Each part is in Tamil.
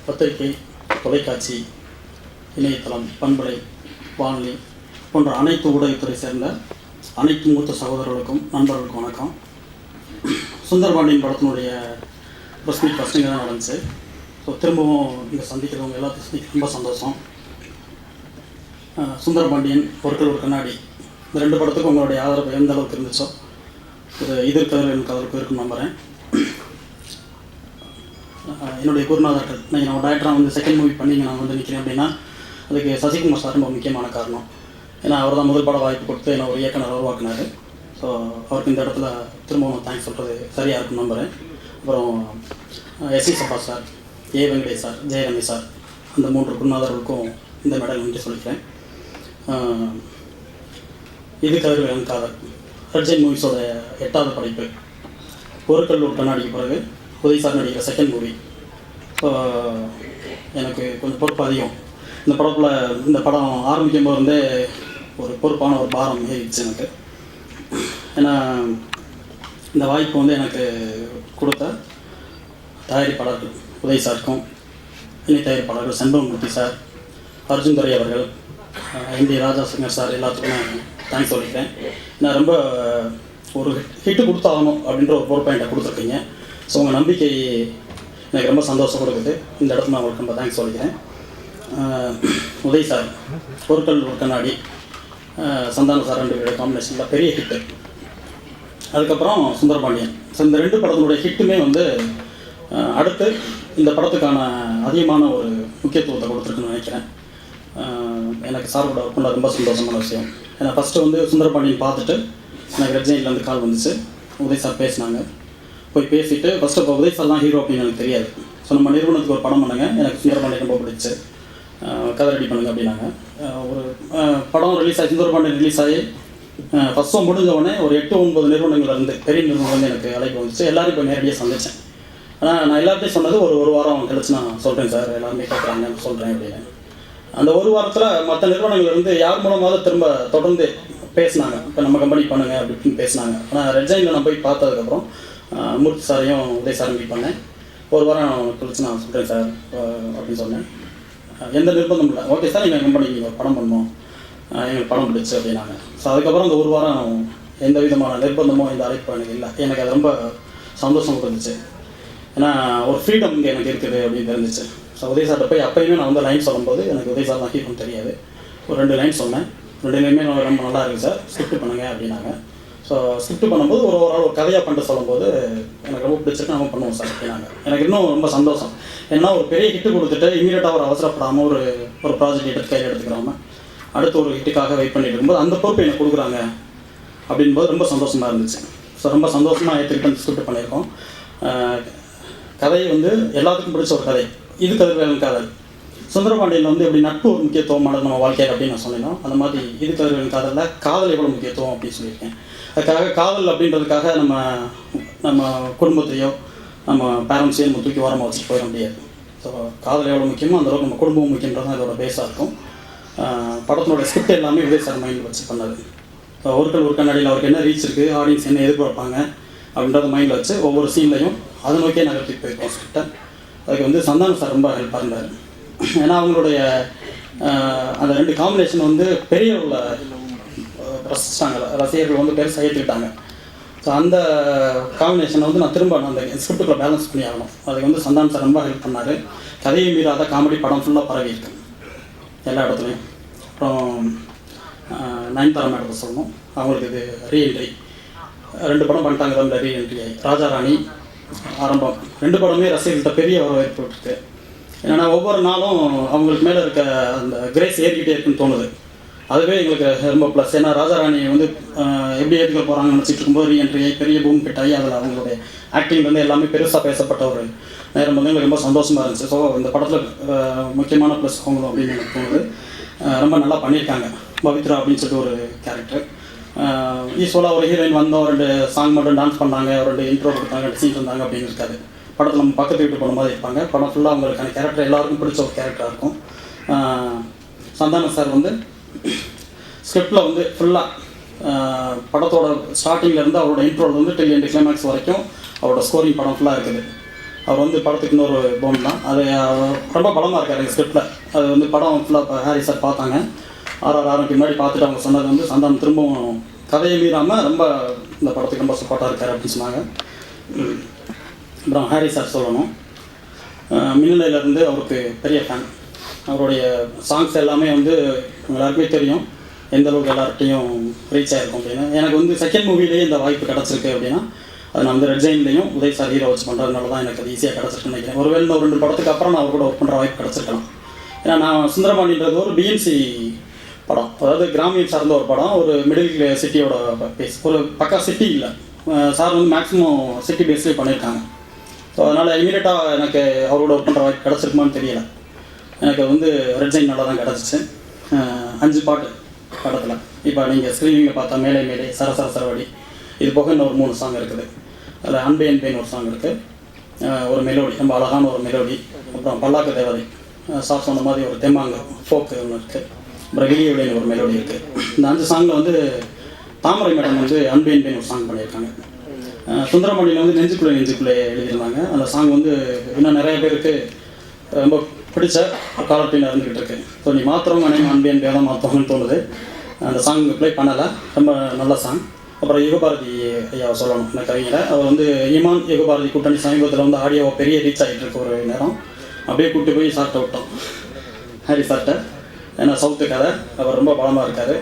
பத்திரிகை, தொலைக்காட்சி, இணையதளம், பண்பலை, வானொலி போன்ற அனைத்து ஊடகத்துறை சேர்ந்த அனைத்து மூத்த சகோதரர்களுக்கும் நண்பர்களுக்கும் வணக்கம். சுந்தரபாண்டியன் படத்தினுடைய ப்ரெஸ் மீட் ஃபஸ்ட்டுங்க தான் நடந்துச்சு. ஸோ திரும்பவும் இங்கே சந்திக்கிறவங்க எல்லாத்தையும் சந்திக்க ரொம்ப சந்தோஷம். சுந்தரபாண்டியன், பொருட்கள் ஒரு கண்ணாடி, இந்த 2 படத்துக்கும் உங்களுடைய ஆதரவு எந்த அளவுக்கு இருந்துச்சோ இது கதிரவன் கதற்கு இருக்குன்னு நம்புகிறேன். என்னுடைய குருநாதர்கள், நீங்கள் நான் டைரக்டராக வந்து செகண்ட் மூவி பண்ணி நான் வந்து நிற்கிறேன் அப்படின்னா அதுக்கு சசிகுமார் சார் ரொம்ப முக்கியமான காரணம். ஏன்னா அவர் தான் முதல் பட வாய்ப்பு கொடுத்து என்னை ஒரு இயக்குனர் உருவாக்குனார். ஸோ அவருக்கு இந்த இடத்துல திரும்பவும் தேங்க்ஸ் சொல்கிறது சரியாக இருக்குன்னு நம்புகிறேன். அப்புறம் எஸ்சி சப்பா சார், ஏ வெங்கடேஷ் சார், ஜெயரமேஷ் சார், அந்த 3 குருநாதர்களுக்கும் இந்த மெடல் நன்றி சொல்லிக்கிறேன். இது கதிரவன் காதல் ரெட்ஜெயின் மூவிஸோட 8வது படைப்பு. பொருட்கள் ஒரு கண்ணாடிக்கு பிறகு உதய் சார் நடிக்கிற செகண்ட் மூவி. ஸோ எனக்கு கொஞ்சம் பொறுப்பு அதிகம். இந்த படம் ஆரம்பிக்கும் போது இருந்தே ஒரு பொறுப்பான ஒரு பாரம் ஏறிடுச்சு எனக்கு. ஏன்னா இந்த வாய்ப்பு வந்து எனக்கு கொடுத்த தயாரிப்பாளர்கள் உதய் சாருக்கும், இணை தயாரிப்பாளர்கள் செண்பகமூர்த்தி சார், அர்ஜுன் துரை அவர்கள், எம்டி ராஜாசங்கர் சார் எல்லாத்துக்கும் தேங்க்ஸ் சொல்லிக்கிறேன். நான் ரொம்ப ஒரு ஹிட்டு கொடுத்தாகணும் அப்படின்ற ஒரு பொறுப்பை என்கிட்ட கொடுத்துருக்கீங்க. ஸோ உங்கள் நம்பிக்கை எனக்கு ரொம்ப சந்தோஷம் கொடுக்குது. இந்த இடத்துல நான் உங்களுக்கு ரொம்ப தேங்க்ஸ் சொல்லிக்கிறேன். உதய் சார், பொருட்கள் ஒரு கண்ணாடி, சந்தான சார் 2 பேருடைய காம்பினேஷனில் பெரிய ஹிட்டு. அதுக்கப்புறம் சுந்தரபாண்டியன். ஸோ இந்த 2 படத்தினுடைய ஹிட்டுமே வந்து அடுத்து இந்த படத்துக்கான அதிகமான ஒரு முக்கியத்துவத்தை கொடுத்துருக்குன்னு நினைக்கிறேன். எனக்கு சாரோட ஒர்க் பண்ண ரொம்ப சந்தோஷமான விஷயம். ஏன்னா ஃபஸ்ட்டு வந்து சுந்தரபாண்டியன் பார்த்துட்டு எனக்கு ரெட்ஜெயின்லேருந்து கால் வந்துச்சு. உதய் சார் பேசினாங்க. போய் பேசிவிட்டு ஃபஸ்ட்டு இப்போ உதய் சார் தான் ஹீரோ அப்படின்னு எனக்கு தெரியாது. ஸோ நம்ம நிறுவனத்துக்கு ஒரு படம் பண்ணுங்க, எனக்கு சுந்தரபாண்டியன் ரொம்ப பிடிச்சி கதை ரெடி பண்ணுங்க அப்படின்னாங்க. ஒரு படம் ரிலீஸ் ஆகி சுந்தரபாண்டியன் ரிலீஸ் ஆகி ஃபஸ்ட் ஷோ முடிஞ்ச உடனே ஒரு 8-9 நிறுவனங்கள்லேருந்து பெரிய நிறுவனம் வந்து எனக்கு அழைப்பு வந்துச்சு. எல்லோரும் இப்போ நேரடியாக சந்தித்தேன். ஆனால் நான் எல்லார்ட்டையும் சொன்னது ஒரு வாரம் கழிச்சு நான் சொல்கிறேன் சார், எல்லாருமே கேட்குறாங்க சொல்கிறேன் அப்படின்னு. அந்த ஒரு வாரத்தில் மற்ற நிறுவனங்கள்லேருந்து யார் மூலமாவது திரும்ப தொடர்ந்து பேசினாங்க, இப்போ நம்ம கம்பெனி பண்ணுங்க அப்படின்னு பேசினாங்க. ஆனால் ரெட்ஜெயினில் நான் போய் பார்த்ததுக்கப்புறம் மூர்த்தி சாரையும் உதய் சாரும் மீட் பண்ணேன். ஒரு வாரம் கழிச்சு நான் சொல்கிறேன் சார் அப்படின்னு சொன்னேன். எந்த நிர்பந்தம் இல்லை, ஓகே சார் எங்கள் கம்பெனிக்கு நீங்கள் படம் பண்ணணும், எங்களுக்கு படம் பிடிச்சி அப்படின்னாங்க. ஸோ அதுக்கப்புறம் அந்த ஒரு வாரம் எந்த விதமான நிர்பந்தமோ எந்த அழைப்பு எனக்கு இல்லை. எனக்கு அது ரொம்ப சந்தோஷம் இருந்துச்சு. ஏன்னா ஒரு ஃப்ரீடம் இங்கே எனக்கு இருக்குது அப்படின்னு தெரிஞ்சிச்சு. ஸோ உதய் சார்கிட்ட போய் அப்போயுமே நான் வந்து லைன் சொல்லும்போது எனக்கு உதய் சார் தான் ஹீரோன்னு தெரியாது. ஒரு 2 லைன் சொன்னேன். 2 லைனுமே ரொம்ப நல்லா இருக்குது சார், ஸ்கிரிப்ட் பண்ணுங்க அப்படின்னாங்க. ஸோ ஸ்கிரிப்ட் பண்ணும்போது ஒரு கதையாக பண்ணிட்டு சொல்லும்போது எனக்கு ரொம்ப பிடிச்சிருக்கு, நம்ம பண்ணுவோம் சார் அப்படின்னாங்க. எனக்கு இன்னும் ரொம்ப சந்தோஷம். ஏன்னா ஒரு பெரிய ஹிட்டு கொடுத்துட்டு இமீடியட்டாக ஒரு அவசரப்படாமல் ஒரு ப்ராஜெக்ட் கையில் எடுத்துக்கிறாமல் அடுத்து ஒரு ஹிட்டுக்காக வெயிட் பண்ணிட்டு இருக்கும்போது அந்த பொறுப்பு எனக்கு கொடுக்குறாங்க அப்படின்போது ரொம்ப சந்தோஷமாக இருந்துச்சு. ஸோ ரொம்ப சந்தோஷமாக ஏற்றுக்கிட்டு ஸ்கிரிப்ட் பண்ணியிருக்கோம். கதை வந்து எல்லாத்துக்கும் பிடிச்ச ஒரு கதை. இது கதிரவன் காதல். சுந்தரபாண்டியன் வந்து எப்படி நட்பு ஒரு முக்கியத்துவமானது நம்ம வாழ்க்கையில் அப்படின்னு நான் சொன்னேனோ அந்த மாதிரி இது கதிரவன் காதலில் காதல் எவ்வளோ முக்கியத்துவம் அப்படின்னு சொல்லியிருக்கேன். அதுக்காக காதல் அப்படின்றதுக்காக நம்ம குடும்பத்தையோ நம்ம பேரண்ட்ஸையும் நம்ம தூக்கி ஓரமாக வச்சுட்டு போயிட முடியாது. ஸோ காதல் எவ்வளோ முக்கியமோ அந்த அளவுக்கு நம்ம குடும்பம் முக்கியன்றது தான் இதோட பேஸாக இருக்கும். படத்தினோட ஸ்கிரிப்ட் எல்லாமே உதய் சார் மைண்டில் வச்சு பண்ணது. ஸோ ஒரு கண்ணாடியில் அவருக்கு என்ன ரீச் இருக்குது, ஆடியன்ஸ் என்ன எதிர்பார்ப்பாங்க அப்படின்றத மைண்டில் வச்சு ஒவ்வொரு சீன்லையும் அதை நோக்கியே நகர்த்தி போயிருக்கோம் ஸ்கிரிப்டை. அதுக்கு வந்து சந்தானம் சார் ரொம்ப ஹெல்ப்பாக இருந்தார். ஏன்னா அவங்களுடைய அந்த 2 காம்பினேஷன் வந்து பெரிய உள்ள ரசிச்சிட்டாங்க, ரசிகர்கள் வந்து பெருசாக ஏற்றுக்கிட்டாங்க. ஸோ அந்த காம்பினேஷனை வந்து நான் திரும்ப அந்த ஸ்கிரிப்டுக்குள்ளே பேலன்ஸ் பண்ணி ஆகணும். அதுக்கு வந்து சந்தானம் சார் ரொம்ப ஹெல்ப் பண்ணார். கதையை மீறாத காமெடி படம் ஃபுல்லாக பரவி இருக்கு எல்லா இடத்துலையும். அப்புறம் நயன்தாரா மேடத்தை சொல்லணும், அவங்களுக்கு இது ரீஎன்ட்ரி 2 படம் பண்ணிட்டாங்க. தமிழில் ரீஎன்ட்ரி ஆகி ராஜாராணி, ஆரம்பம் 2 படமே ரசிகர்கள்ட்ட பெரிய வரவேற்பு இருக்குது. ஏன்னா ஒவ்வொரு நாளும் அவங்களுக்கு மேலே இருக்க அந்த கிரேஸ் ஏறிக்கிட்டே இருக்குன்னு தோணுது. அதுவே எங்களுக்கு ரொம்ப ப்ளஸ். ஏன்னா ராஜாராணி வந்து எப்படி ஏற்றுக்க போகிறாங்கன்னு நினச்சிட்டு இருக்கும்போது ரீஎன்ட்ரி ஆகி பெரிய பூம் ஹிட் ஆகி அதில் அவங்களுடைய ஆக்டிங் வந்து எல்லாமே பெருசாக பேசப்பட்ட ஒரு நேரம் வந்து எங்களுக்கு ரொம்ப சந்தோஷமாக இருந்துச்சு. ஸோ இந்த படத்தில் முக்கியமான ப்ளஸ் அவங்களும் அப்படின்னு எனக்கு தோணுது. ரொம்ப நல்லா பண்ணியிருக்காங்க. பவித்ரா அப்படின்னு சொல்லிட்டு ஒரு கேரக்டர் யூஸ்வலாக ஒரு ஹீரோயின் வந்தோம், 2 சாங் மட்டும் டான்ஸ் பண்ணாங்க, 2 இன்ட்ரோ கொடுத்தாங்க, சீன் இருந்தாங்க அப்படின்னு இருக்காது. படத்தில் நம்ம பக்கத்து வீட்டு போன மாதிரி இருப்பாங்க. படம் ஃபுல்லாக அவங்களுக்கான கேரக்டர் எல்லாருக்கும் பிடிச்ச ஒரு கேரக்டராக இருக்கும். சந்தானம் சார் வந்து ஸ்கிரிப்டில் வந்து ஃபுல்லாக படத்தோட ஸ்டார்டிங்லேருந்து அவரோட இன்ட்ரோலேருந்து டில் எண்ட் கிளைமேக்ஸ் வரைக்கும் அவரோட ஸ்கோரிங் படம் ஃபுல்லாக இருக்குது. அவர் வந்து படத்துக்கு இன்னொரு போன் தான். அது ரொம்ப பலமாக இருக்கார் எங்கள் ஸ்கிரிப்டில். அது வந்து படம் ஃபுல்லாக ஹாரி சார் பார்த்தாங்க. ஆர்ஆர்ஆருக்கு முன்னாடி பார்த்துட்டு அவங்க சொன்னது வந்து சந்தானம் திரும்பவும் கதையை மீறாமல் ரொம்ப இந்த படத்துக்கு ரொம்ப சப்போர்ட்டாக இருக்கார் அப்படின்னு சொன்னாங்க. அப்புறம் ஹாரி சார் சொல்லணும், மின்னலையிலேருந்து அவருக்கு பெரிய ஃபேன். அவருடைய சாங்ஸ் எல்லாமே வந்து எல்லாருக்குமே தெரியும் எந்த அளவுக்கு எல்லார்ட்டையும் ரீச் ஆகிருக்கும் அப்படின்னு. எனக்கு வந்து செகண்ட் மூவிலேயே இந்த வாய்ப்பு கிடச்சிருக்கு அப்படின்னா அது நான் வந்து ரெட் ஜெயின்லேயும் உதய் சார் ஹீரோ வச்சு பண்ணுறதுனால தான் எனக்கு அது ஈஸியாக கிடச்சிருக்குன்னு நினைக்கிறேன். ஒருவேளை ஒரு 2 படத்துக்கு அப்புறம் நான் அவர் கூட ஒர்க் பண்ணுற வாய்ப்பு கிடச்சிருக்கலாம். ஏன்னா நான் சுந்தரபாண்டின்றது ஒரு பிஎன்சி படம், அதாவது கிராமியம் சார்ந்த ஒரு படம், ஒரு மிடில் சிட்டியோட பேஸ், ஒரு பக்கா சிட்டி இல்லை. சார் வந்து மேக்ஸிமம் சிட்டி பேஸ்லேயே பண்ணியிருக்காங்க. ஸோ அதனால் இமீடியட்டாக எனக்கு அவரோட ஒர்க் பண்ணுற வாய்ப்பு கிடச்சிருக்குமான்னு தெரியல. எனக்கு வந்து ரெட் ஜெயின் நல்லா தான் கிடச்சிச்சு. 5 பாட்டு படத்தில். இப்போ நீங்கள் ஸ்க்ரீனிங்கில் பார்த்தா மேலே மேலே, சரசர சரவடி, இது போக இன்னொரு 3 சாங் இருக்குது. அதில் அன்பே அன்பேன்னு ஒரு சாங் இருக்குது, ஒரு மெலோடி, ரொம்ப அழகான ஒரு மெலோடி. அப்புறம் பல்லாக்கு தேவதை சார் சொன்ன மாதிரி ஒரு தெம்மாங்கு ஃபோக்கு ஒன்று இருக்குது. அப்புறம் வெளியே ஒரு மெலோடி இருக்குது. இந்த 5 சாங்கில் வந்து தாமரை மேடம் வந்து அன்பே அன்பேன்னு ஒரு சாங் பண்ணியிருக்காங்க. சுந்தரமணியில் வந்து நெஞ்சுக்குள்ளே எழுதியிருந்தாங்க. அந்த சாங் வந்து இன்னும் நிறைய பேருக்கு ரொம்ப பிடிச்ச காலத்தில் இருந்துக்கிட்டு இருக்கு. ஸோ நீ மாத்திரம் அனைவரும் அன்பே அன்பே தான் மாற்றணும்னு தோணுது. அந்த சாங் ப்ளே பண்ணலை, ரொம்ப நல்ல சாங். அப்புறம் யுகபாரதி ஐயாவை சொல்லணும், இந்த கவிஞரை. அவர் வந்து ஈமான் யுகபாரதி கூட்டணி சமீபத்தில் வந்து ஆடியோ பெரிய ரீச் ஆகிட்டு இருக்கு. ஒரு நேரம் அப்படியே கூப்பிட்டு போய் சாப்பிட்டு விட்டோம் ஹாரி சார்ட்ட. ஏன்னா சவுத்து கதை, அவர் ரொம்ப பலமாக இருக்கார்.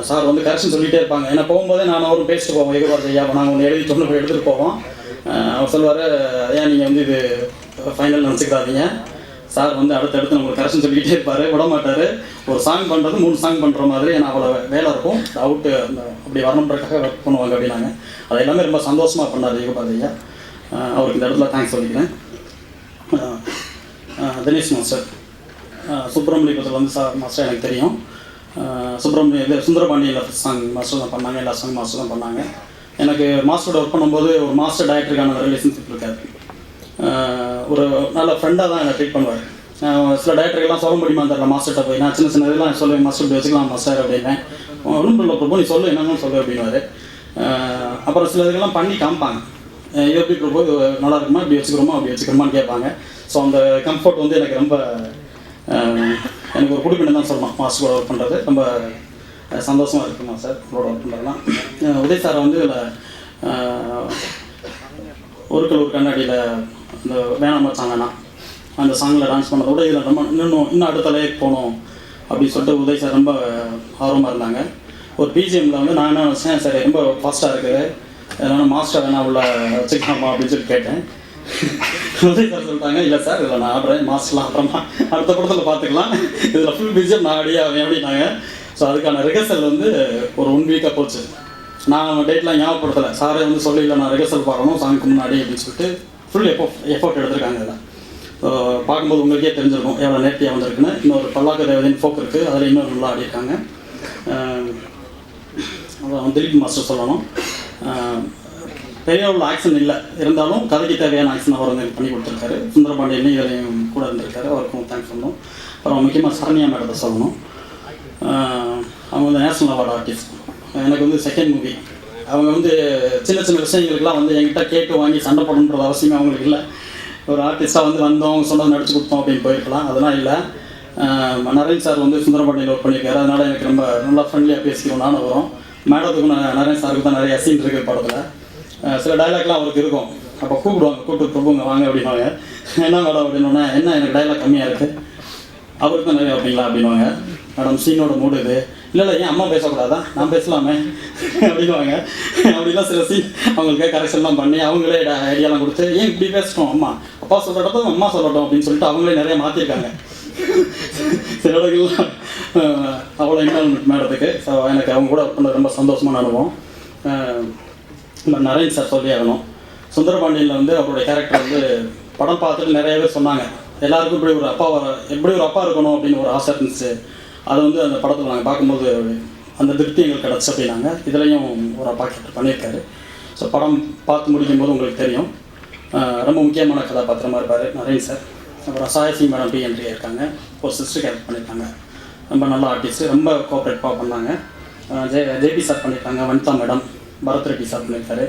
சார் வந்து கரெக்ஷன் சொல்லிகிட்டே இருப்பாங்க. ஏன்னா போகும்போதே நான் அவரும் பேசிட்டு போவோம், யுகபாரதி ஐயா நாங்கள் ஒன்று எழுதி சொன்ன போய் எடுத்துகிட்டு போவோம். அவர் சொல்லுவார், ஐயா நீங்கள் வந்து இது ஃபைனல் நினச்சிக்கிறாதீங்க, சார் வந்து அடுத்தடுத்து நம்மளுக்கு கரெக்ஷன் சொல்லிக்கிட்டே இருப்பார், விட மாட்டார். ஒரு சாங் பண்ணுறது 3 சாங் பண்ணுற மாதிரி ஏன்னா அவ்வளோ வேலை இருக்கும், டவுட்டு அந்த அப்படி வரணுன்றக்காக ஒர்க் பண்ணுவாங்க அப்படின்னாங்க. அது எல்லாமே ரொம்ப சந்தோஷமாக பண்ணார் யுகபாரதி ஐயா. அவருக்கு இந்த இடத்துல தேங்க்ஸ் சொல்லிக்கிறேன். தினேஷ் மாஸ்டர், சுப்பிரமணியத்தில் வந்து மாஸ்டர் எனக்கு தெரியும். சுந்தரபாண்டியில் ஃபஸ்ட் சாங் மாஸ்டர் தான் பண்ணாங்க, எல்லா சாங் மாஸ்டர் தான் பண்ணாங்க. எனக்கு மாஸ்டரோட ஒர்க் பண்ணும்போது ஒரு மாஸ்டர் டைரக்டருக்கான ரிலேஷன்ஷிப் இருக்காது. ஒரு நல்ல ஃப்ரெண்டாக தான் என்னை ட்ரீட் பண்ணுவார். சில டைரக்டர்கள்லாம் சொல்ல முடியுமா தெரியல மாஸ்டர்கிட்ட போய், நான் சின்ன இதெல்லாம் சொல்லுவேன், மாஸ்டர் இப்படி வச்சுக்கலாம் மாஸ்டர் அப்படின்னேன். ஒன்றும் இல்லை பிரபு, நீ சொல்லு என்னன்னு சொல்லு அப்படின்வார். அப்புறம் சில இதுக்கெல்லாம் பண்ணி காமிப்பாங்க, இது எப்படி பிரபு இது நல்லா இருக்குமா, இப்படி வச்சுக்கிறோமா அப்படி வச்சுக்கிறோமான்னு கேட்பாங்க. ஸோ அந்த கம்ஃபர்ட் வந்து எனக்கு ரொம்ப எனக்கு ஒரு குடுப்பினம் தான் சொல்லணும். மாஸ்டர் கூட ஒர்க் பண்ணுறது ரொம்ப சந்தோஷமாக இருக்குமா சார் உங்களோட ஒர்க் பண்ணுறதுலாம். உதய் சாரை வந்து இதில் ஒரு கண்ணாடியில் இந்த வேணாம் வச்சாங்கன்னா அந்த சாங்கில் டான்ஸ் பண்ணதோட இதில் ரொம்ப இன்னும் அடுத்த லைஃப் போகணும் அப்படின்னு சொல்லிட்டு உதய் சார் ரொம்ப ஆர்வமாக இருந்தாங்க. ஒரு பிஜிஎம்மில் வந்து நான் என்ன நினச்சேன், சரி ரொம்ப ஃபாஸ்ட்டாக இருக்குது, அதனால் மாஸ்டர் வேணா உள்ள வச்சுக்கலாமா அப்படின்னு சொல்லி கேட்டேன். உதய் சார் சொல்லிட்டாங்க, இல்லை சார் இதில் நான் ஆடுறேன், மாஸ்டர்லாம் அப்புறமா அடுத்த படத்தில் பார்த்துக்கலாம், இதில் ஃபுல் பிஜிஎம் நான் ஆடியாவேன் அப்படின்னாங்க. ஸோ அதுக்கான ரிஹர்சல் வந்து ஒரு 1 வீக்காக போச்சு. நான் டேட்லாம் ஞாபகப்படுத்தலை, சாரே வந்து சொல்லி இல்லை நான் ரிஹர்சல் பார்க்கணும் சாங்க்கு முன்னாடி அப்படின்னு சொல்லிட்டு ஃபுல் எஃபோர்ட் எடுத்திருக்காங்க. இதில் பார்க்கும்போது உங்களுக்கே தெரிஞ்சிருக்கும் எவ்வளோ நேர்த்தியாக வந்திருக்குன்னு. இன்னொரு பல்லாக்கு தேவதைன்னு ஃபோக் இருக்குது, அதில் இன்னொரு நல்லா ஆடியிருக்காங்க. அப்புறம் திலீப் மாஸ்டர் சொல்லணும், பெரிய உள்ள ஆக்ஷன் இல்லை இருந்தாலும் கதைக்கு தேவையான ஆக்ஷன் அவர் வந்து பண்ணி கொடுத்துருக்காரு. சுந்தரபாண்டியன் இதிலையும் கூட இருந்திருக்காரு, அவருக்கும் தேங்க்ஸ் சொல்லணும். அப்புறம் முக்கியமாக சரண்யா மேடத்தை சொல்லணும். அவங்க வந்து நேஷ்னல் அவார்டு ஆர்டிஸ்ட். எனக்கு வந்து செகண்ட் மூவி, அவங்க வந்து சின்ன விஷயங்களுக்கெல்லாம் வந்து என்கிட்ட கேட்டு வாங்கி சண்டை போடணுன்றது அவசியமே அவங்களுக்கு இல்லை. ஒரு ஆர்டிஸ்ட்டாக வந்து வந்தோம், அவங்க சொன்னதை நடிச்சு கொடுத்தோம் அப்படின்னு போயிருக்கலாம், அதெல்லாம் இல்லை. நரேன் சார் வந்து சுந்தரபாண்டியில் ஒர்க் பண்ணியிருக்காரு, அதனால் எனக்கு ரொம்ப நல்லா ஃப்ரெண்ட்லியாக பேசிக்கிறோம். நானும் வரும் மேடத்துக்கும் நரேன் சாருக்கு தான் நிறைய சீன் இருக்குது படத்தில். சில டைலாக்லாம் அவருக்கு இருக்கும், அப்போ கூப்பிட்டு பிரபுங்க வாங்க அப்படின்வாங்க. என்ன மேடம் அப்படின்னோடனே, என்ன எனக்கு டைலாக் கம்மியாக இருக்குது, அவருக்கு தான் நிறைய அப்படிங்களா அப்படின்வாங்க. மேடம் சீனோட மூடு இது, இல்லை ஏன் அம்மா பேசக்கூடாதா, நான் பேசலாமே அப்படின்வாங்க. அப்படிலாம் சில சீன் அவங்களுக்கு கரெக்ஷன்லாம் பண்ணி அவங்களே ஐடியாலாம் கொடுத்து, ஏன் இப்படி பேசட்டும், அப்பா சொல்லட்டும் அம்மா சொல்லட்டும் அப்படின்னு சொல்லிட்டு அவங்களே நிறைய மாற்றிருக்காங்க. சில இடங்கள்லாம் அவ்வளோ இன்வால்மெண்ட் மேடத்துக்கு. ஸோ எனக்கு அவங்க கூட ஒர்க் பண்ண ரொம்ப சந்தோஷமான அனுபவம். நரேன் சார் சொல்லி ஆகணும், சுந்தரபாண்டியில் வந்து அவருடைய கேரக்டர் வந்து படம் பார்த்துட்டு நிறைய பேர் சொன்னாங்க, எல்லாருக்கும் இப்படி ஒரு அப்பா இருக்கணும் அப்படின்னு ஒரு ஆசை இருந்துச்சு. அதை வந்து அந்த படத்தில் நாங்கள் பார்க்கும்போது அந்த திருப்தி எங்களுக்கு கிடச்சி அப்படின்னாங்க. இதுலேயும் ஒரு அப்பா கேரக்டர் பண்ணியிருக்காரு. ஸோ படம் பார்த்து முடிக்கும்போது உங்களுக்கு தெரியும், ரொம்ப முக்கியமான கதாபாத்திரமாக இருப்பார் நரேன் சார். அப்புறம் சாயசிங் மேடம் என்ட்ரி இருக்காங்க, ஒரு சிஸ்டர் கேரக்டர் பண்ணியிருக்காங்க, ரொம்ப நல்ல ஆர்டிஸ்ட்டு, ரொம்ப கோஆப்ரேட்டிவாக பண்ணாங்க. ஜேபி சார் பண்ணியிருக்காங்க, வனிதா மேடம், பரத் ரெட்டி சார் பண்ணியிருக்காரு.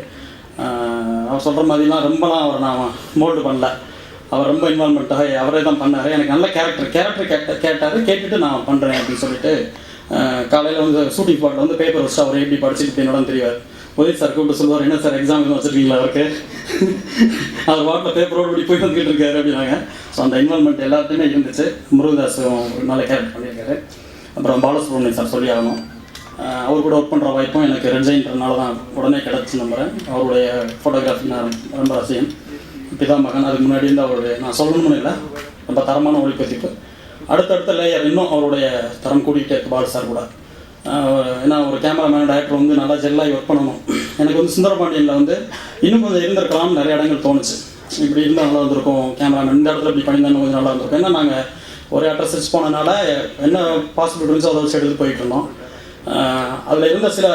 அவர் சொல்கிற மாதிரிலாம் ரொம்பலாம் அவர் நான் மோல்டு பண்ணல, அவர் ரொம்ப இன்வால்மெண்ட்டாக அவரே தான் பண்ணார். எனக்கு நல்ல கேரக்டர் கேட்டார். கேட்டுட்டு நான் பண்ணுறேன் அப்படின்னு சொல்லிட்டு காலையில் வந்து ஷூட்டிங் ஸ்பாட்டில் வந்து பேப்பர் வச்சு அவர் எப்படி படிச்சுட்டு என்னோட தெரியாது. உதய் சார் கூப்பிட்டு சொல்லுவார், என்ன சார் எக்ஸாம் எதுவும் வச்சுருக்கீங்களா அவருக்கு? அவர் வாட்டில் பேப்பரோடு இப்படி போய் வந்துக்கிட்டு இருக்காரு அப்படின்னாங்க. ஸோ அந்த இன்வால்மெண்ட் எல்லாத்தையுமே இருந்துச்சு. முருகதாஸும் ஒரு நல்ல கேரக்டர் பண்ணியிருக்காரு. அப்புறம் பாலசுப்ரமணியன் சார் சொல்லி ஆகணும். அவர் கூட ஒர்க் பண்ணுற வாய்ப்பும் எனக்கு ரெட்ஜைன்றதுனால தான் உடனே கிடச்சி நம்புகிறேன். அவருடைய ஃபோட்டோகிராஃபி நான் ரொம்ப ரசிகன். பிதா மகன். அதுக்கு முன்னாடி இருந்து அவருடைய நான் சொல்லணும்னு இல்லை, ரொம்ப தரமான ஒளிப்பதிப்பு. அடுத்தடுத்த லேயர் இன்னும் அவருடைய தரம் கூட்டிகிட்டே இருக்கு பால் சார் கூட. ஏன்னா ஒரு கேமராமேன் டைரக்டர் வந்து நல்லா ஜெல்லாகி ஒர்க் பண்ணணும். எனக்கு வந்து சுந்தரபாண்டியனில் வந்து இன்னும் கொஞ்சம் இருந்திருக்கலாம்னு நிறைய இடங்கள் தோணுச்சு. இப்படி இருந்தால் நல்லா இருந்திருக்கும், கேமராமேன் இந்த இடத்துல இப்படி பண்ணியிருந்தாலும் கொஞ்சம் நல்லா இருந்திருக்கும். ஏன்னா நாங்கள் ஒரே அட்ரஸ் வச்சு போனதுனால என்ன பாசிபிள் இருந்துச்சோ அதை வச்சு எடுத்து போயிட்டு இருந்தோம். அதில் இருந்த சில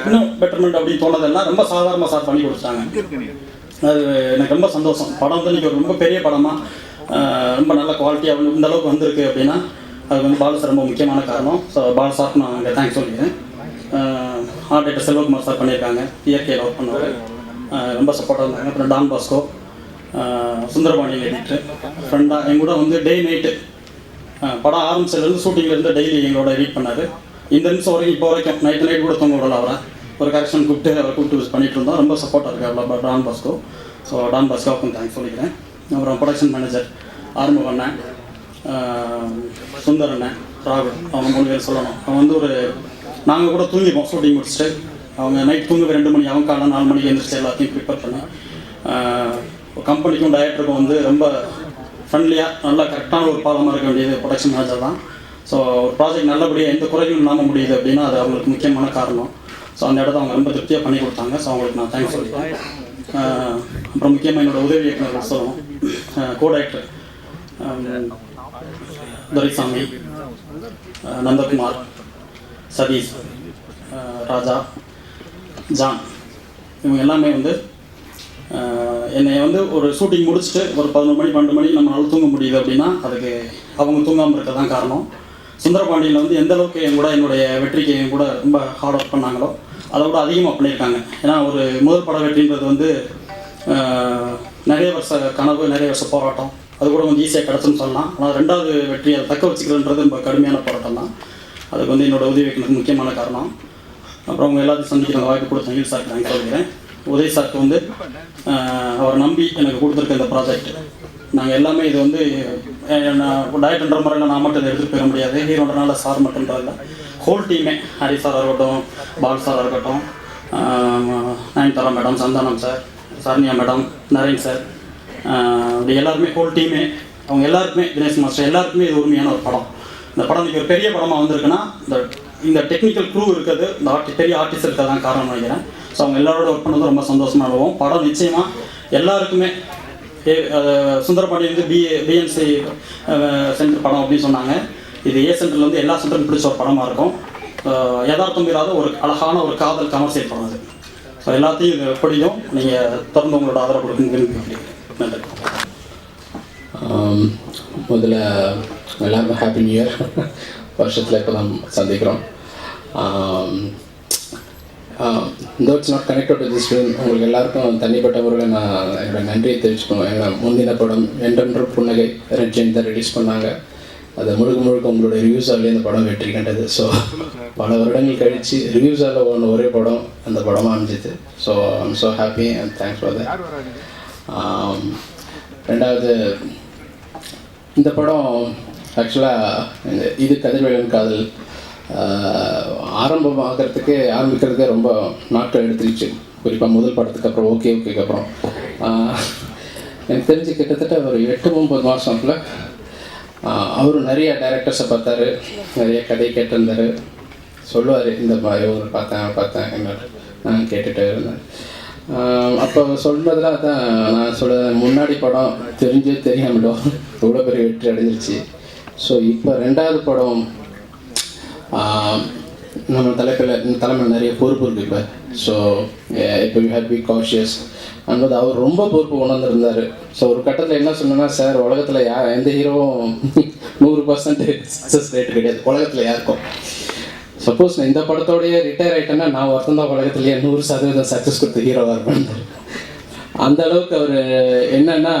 இன்னும் பெட்டர்மெண்ட் அப்படின்னு தோணுதெல்லாம் ரொம்ப சாதாரணமாக சார் பண்ணி கொடுத்துட்டாங்க. அது எனக்கு ரொம்ப சந்தோஷம். படம் வந்து இன்றைக்கி ஒரு ரொம்ப பெரிய படமாக ரொம்ப நல்ல குவாலிட்டியாக இந்த அளவுக்கு வந்திருக்கு அப்படின்னா அது வந்து பாலு சார் ரொம்ப முக்கியமான காரணம். ஸோ பாலு சாருக்கு நான் அங்கே தேங்க்ஸ் சொல்லிக்கிறேன். ஆர்ட் டைரக்டர் செல்வகுமார் சார் பண்ணியிருக்காங்க, இயற்கையில் ஒர்க் பண்ணவர், ரொம்ப சப்போர்ட்டாக இருந்தாங்க. அப்புறம் டான் பாஸ்கோ, சுந்தரபாண்டியன் எடிட்டர் ஃப்ரெண்டாக என் கூட வந்து டே நைட்டு படம் ஆரம்பிச்சதுலேருந்து ஷூட்டிங்லேருந்து டெய்லி எங்களோட எடிட் பண்ணார். இந்த நிமிஷம் வரைக்கும் இப்போ வரைக்கும் நைட் கூட தூங்க விடல அவரை. ஒரு கரெக்ஷன் கூப்பிட்டு பண்ணிகிட்டு இருந்தோம். ரொம்ப சப்போர்ட்டாக இருக்குது அவ்வளோ டான் பாஸ்கோ. ஸோ டான் பாஸ்கோவுக்கும் தேங்க்ஸ் சொல்லிக்கிறேன். அப்புறம் ப்ரொடக்ஷன் மேனேஜர் ஆறுமுக அண்ணன், சுந்தர் அண்ணன், ராகுல், அவங்க 3 பேர் சொல்லணும். அவங்க வந்து ஒரு நாங்கள் கூட தூங்கிப்போம் ஷூட்டிங் முடிச்சுட்டு. அவங்க நைட் தூங்க 2 மணி, அவங்க காலையில் 4 மணிக்கு எழுந்திரிச்சு எல்லாத்தையும் ப்ரிப்பேர் பண்ணி கம்பெனிக்கும் டைரக்டருக்கும் வந்து ரொம்ப ஃப்ரெண்ட்லியாக நல்லா கரெக்டான ஒரு பாலமாக இருக்க வேண்டியது ப்ரொடக்ஷன் மேனேஜர் தான். ஸோ ஒரு ப்ராஜெக்ட் நல்லபடியாக எந்த குறையும் இல்லாமல் முடியுது அப்படின்னா அது அவங்களுக்கு முக்கியமான காரணம். ஸோ அந்த இடத்த அவங்க ரொம்ப திருப்தியாக பண்ணி கொடுத்தாங்க. ஸோ அவங்களுக்கு நான் தேங்க்ஸ் சொல்லிக்கிறேன். அப்புறம் முக்கியமாக என்னோடய உதவி இயக்குனர் சொல்லணும், கோ டைரக்டர் துரைசாமி, நந்தகுமார், சதீஷ், ராஜா, ஜான், இவங்க எல்லாமே வந்து என்னை வந்து ஒரு ஷூட்டிங் முடிச்சுட்டு ஒரு 11 மணி 12 மணிக்கு நம்மளால தூங்க முடியுது அப்படின்னா அதுக்கு அவங்க தூங்காமல் இருக்க தான் காரணம். சுந்தரபாண்டியில் வந்து எந்த அளவுக்கு என் கூட என்னுடைய வெற்றிக்கு என் கூட ரொம்ப ஹார்ட் ஒர்க் பண்ணாங்களோ அதை விட அதிகமாக பண்ணியிருக்காங்க. ஏன்னா ஒரு முதல் பட வெற்றின்றது வந்து நிறைய வருஷ கனவு, நிறைய வருஷ போராட்டம், அது கூட கொஞ்சம் ஈஸியாக கிடச்சுன்னு சொல்லலாம். ஆனால் 2வது வெற்றி அதை தக்க வச்சுக்கிறதுன்றது ரொம்ப கடுமையான போராட்டம் தான். அதுக்கு வந்து என்னோடய உதவி வைக்கிறது முக்கியமான காரணம். அப்புறம் அவங்க எல்லாத்தையும் சந்திக்கிற வாய்ப்பு கொடுத்த ஈல் சார் தேங்க்ஸ் சொல்லிக்கிறேன். உதய் சாருக்கு வந்து அவர் நம்பி எனக்கு கொடுத்துருக்க இந்த ப்ராஜெக்ட் நாங்கள் எல்லாமே இது வந்து நான் டயட்ன்ற முறையில் நான் மட்டும் இதை எடுத்துகிட்டு போயிட முடியாது. ஹீரோன்றனால சார் மட்டும்ன்றதில்ல, ஹோல் டீமே, ஹரி சாராக இருக்கட்டும், பால் சாராக இருக்கட்டும், Nayanthara madam, Santhanam sir, Saranya madam, Naren sir, அப்படி எல்லாருமே ஹோல் டீமே, அவங்க எல்லாருக்குமே, தினேஷ் மாஸ்டர் எல்லாருக்குமே இது உரிமையான ஒரு படம். இந்த படம் இன்றைக்கி ஒரு பெரிய படமாக வந்திருக்குன்னா இந்த டெக்னிக்கல் க்ரூ இருக்கிறது, இந்த பெரிய ஆர்டிஸ்ட் இருக்கிறது தான் காரணம் நினைக்கிறேன். ஸோ அவங்க எல்லாரோட ஒர்க் பண்ணது ரொம்ப சந்தோஷமாக இருக்கும். படம் நிச்சயமாக எல்லாருக்குமே சுந்தரபாண்டியன் வந்து பிஎன்சி சென்டர் படம் அப்படின்னு சொன்னாங்க. இது ஏ சென்டரில் வந்து எல்லா சென்டரும் பிடிச்ச ஒரு படமாக இருக்கும். யதார்த்தம் இல்லாத ஒரு அழகான ஒரு காதல் கமர்ஷியல் படம் அது. ஸோ எல்லாத்தையும் இது எப்படியும் நீங்கள் தொடர்ந்து உங்களோட ஆதரவு கொடுக்குன்னு விரும்பி நன்றி. முதல்ல எல்லாருக்கும் ஹாப்பி நியூ இயர். வருஷத்தில் இப்போ தான் சந்திக்கிறோம். தோ it's not connected to this film, உங்களுக்கு எல்லாருக்கும் தனிப்பட்ட முறையில் நான் என்னோடய நன்றியை தெரிவிச்சுக்கணும். எங்கள் முந்தின படம் என்றென்று புன்னகை ரெட் ஜெயின் தான் ரிலீஸ் பண்ணாங்க. அது முழுக்க உங்களோட ரிவ்யூஸாலே அந்த படம் வெற்றி கண்டது. ஸோ பல வருடங்கள் கழித்து ரிவ்யூஸால் ஒரே படம் அந்த படமாக அமைஞ்சிது. So I'm so happy and thanks for that. 2வது இந்த படம் ஆக்சுவலாக இது கதிர்வேலன் காதல் ஆரம்பிக்கிறதுக்கே ரொம்ப நாட்கள் எடுத்துருச்சு. குறிப்பாக முதல் படத்துக்கு அப்புறம் ஓகேக்கு அப்புறம் எனக்கு தெரிஞ்சு கிட்டத்தட்ட ஒரு 8-9 மாதத்தில் அவரும் நிறைய டைரக்டர்ஸை பார்த்தாரு, நிறைய கதை கேட்டிருந்தார். சொல்லுவார், இந்த இவங்க பார்த்தேன் என்ன நான் கேட்டுகிட்டே இருந்தேன். அப்போ சொன்னதெல்லாம் தான் நான் சொல்லுவேன், முன்னாடி படம் தெரியாமலும் இவ்வளோ பெரிய வெற்றி அடைஞ்சிருச்சு. ஸோ இப்போ 2வது படம் நம்ம தலைமையில் நிறைய பொறுப்பு இருக்குது இப்போ. ஸோ இப்போ வி ஹேட் பி காஷியஸ் என்பது அவர் ரொம்ப பொறுப்பு உணர்ந்துருந்தார். ஸோ ஒரு கட்டத்தில் என்ன சொன்னேன்னா, சார் உலகத்தில் எந்த ஹீரோவும் 100% சக்ஸஸ் ரேட்டு கிடையாது உலகத்தில் யாருக்கும். சப்போஸ் நான் இந்த படத்தோடையே ரிட்டையர் ஆகிட்டேன்னா நான் ஒருத்தன் தான் உலகத்துலேயே 100% சக்ஸஸ் கொடுத்த ஹீரோவாக இருப்பேன். அந்த அளவுக்கு அவர் என்னன்னா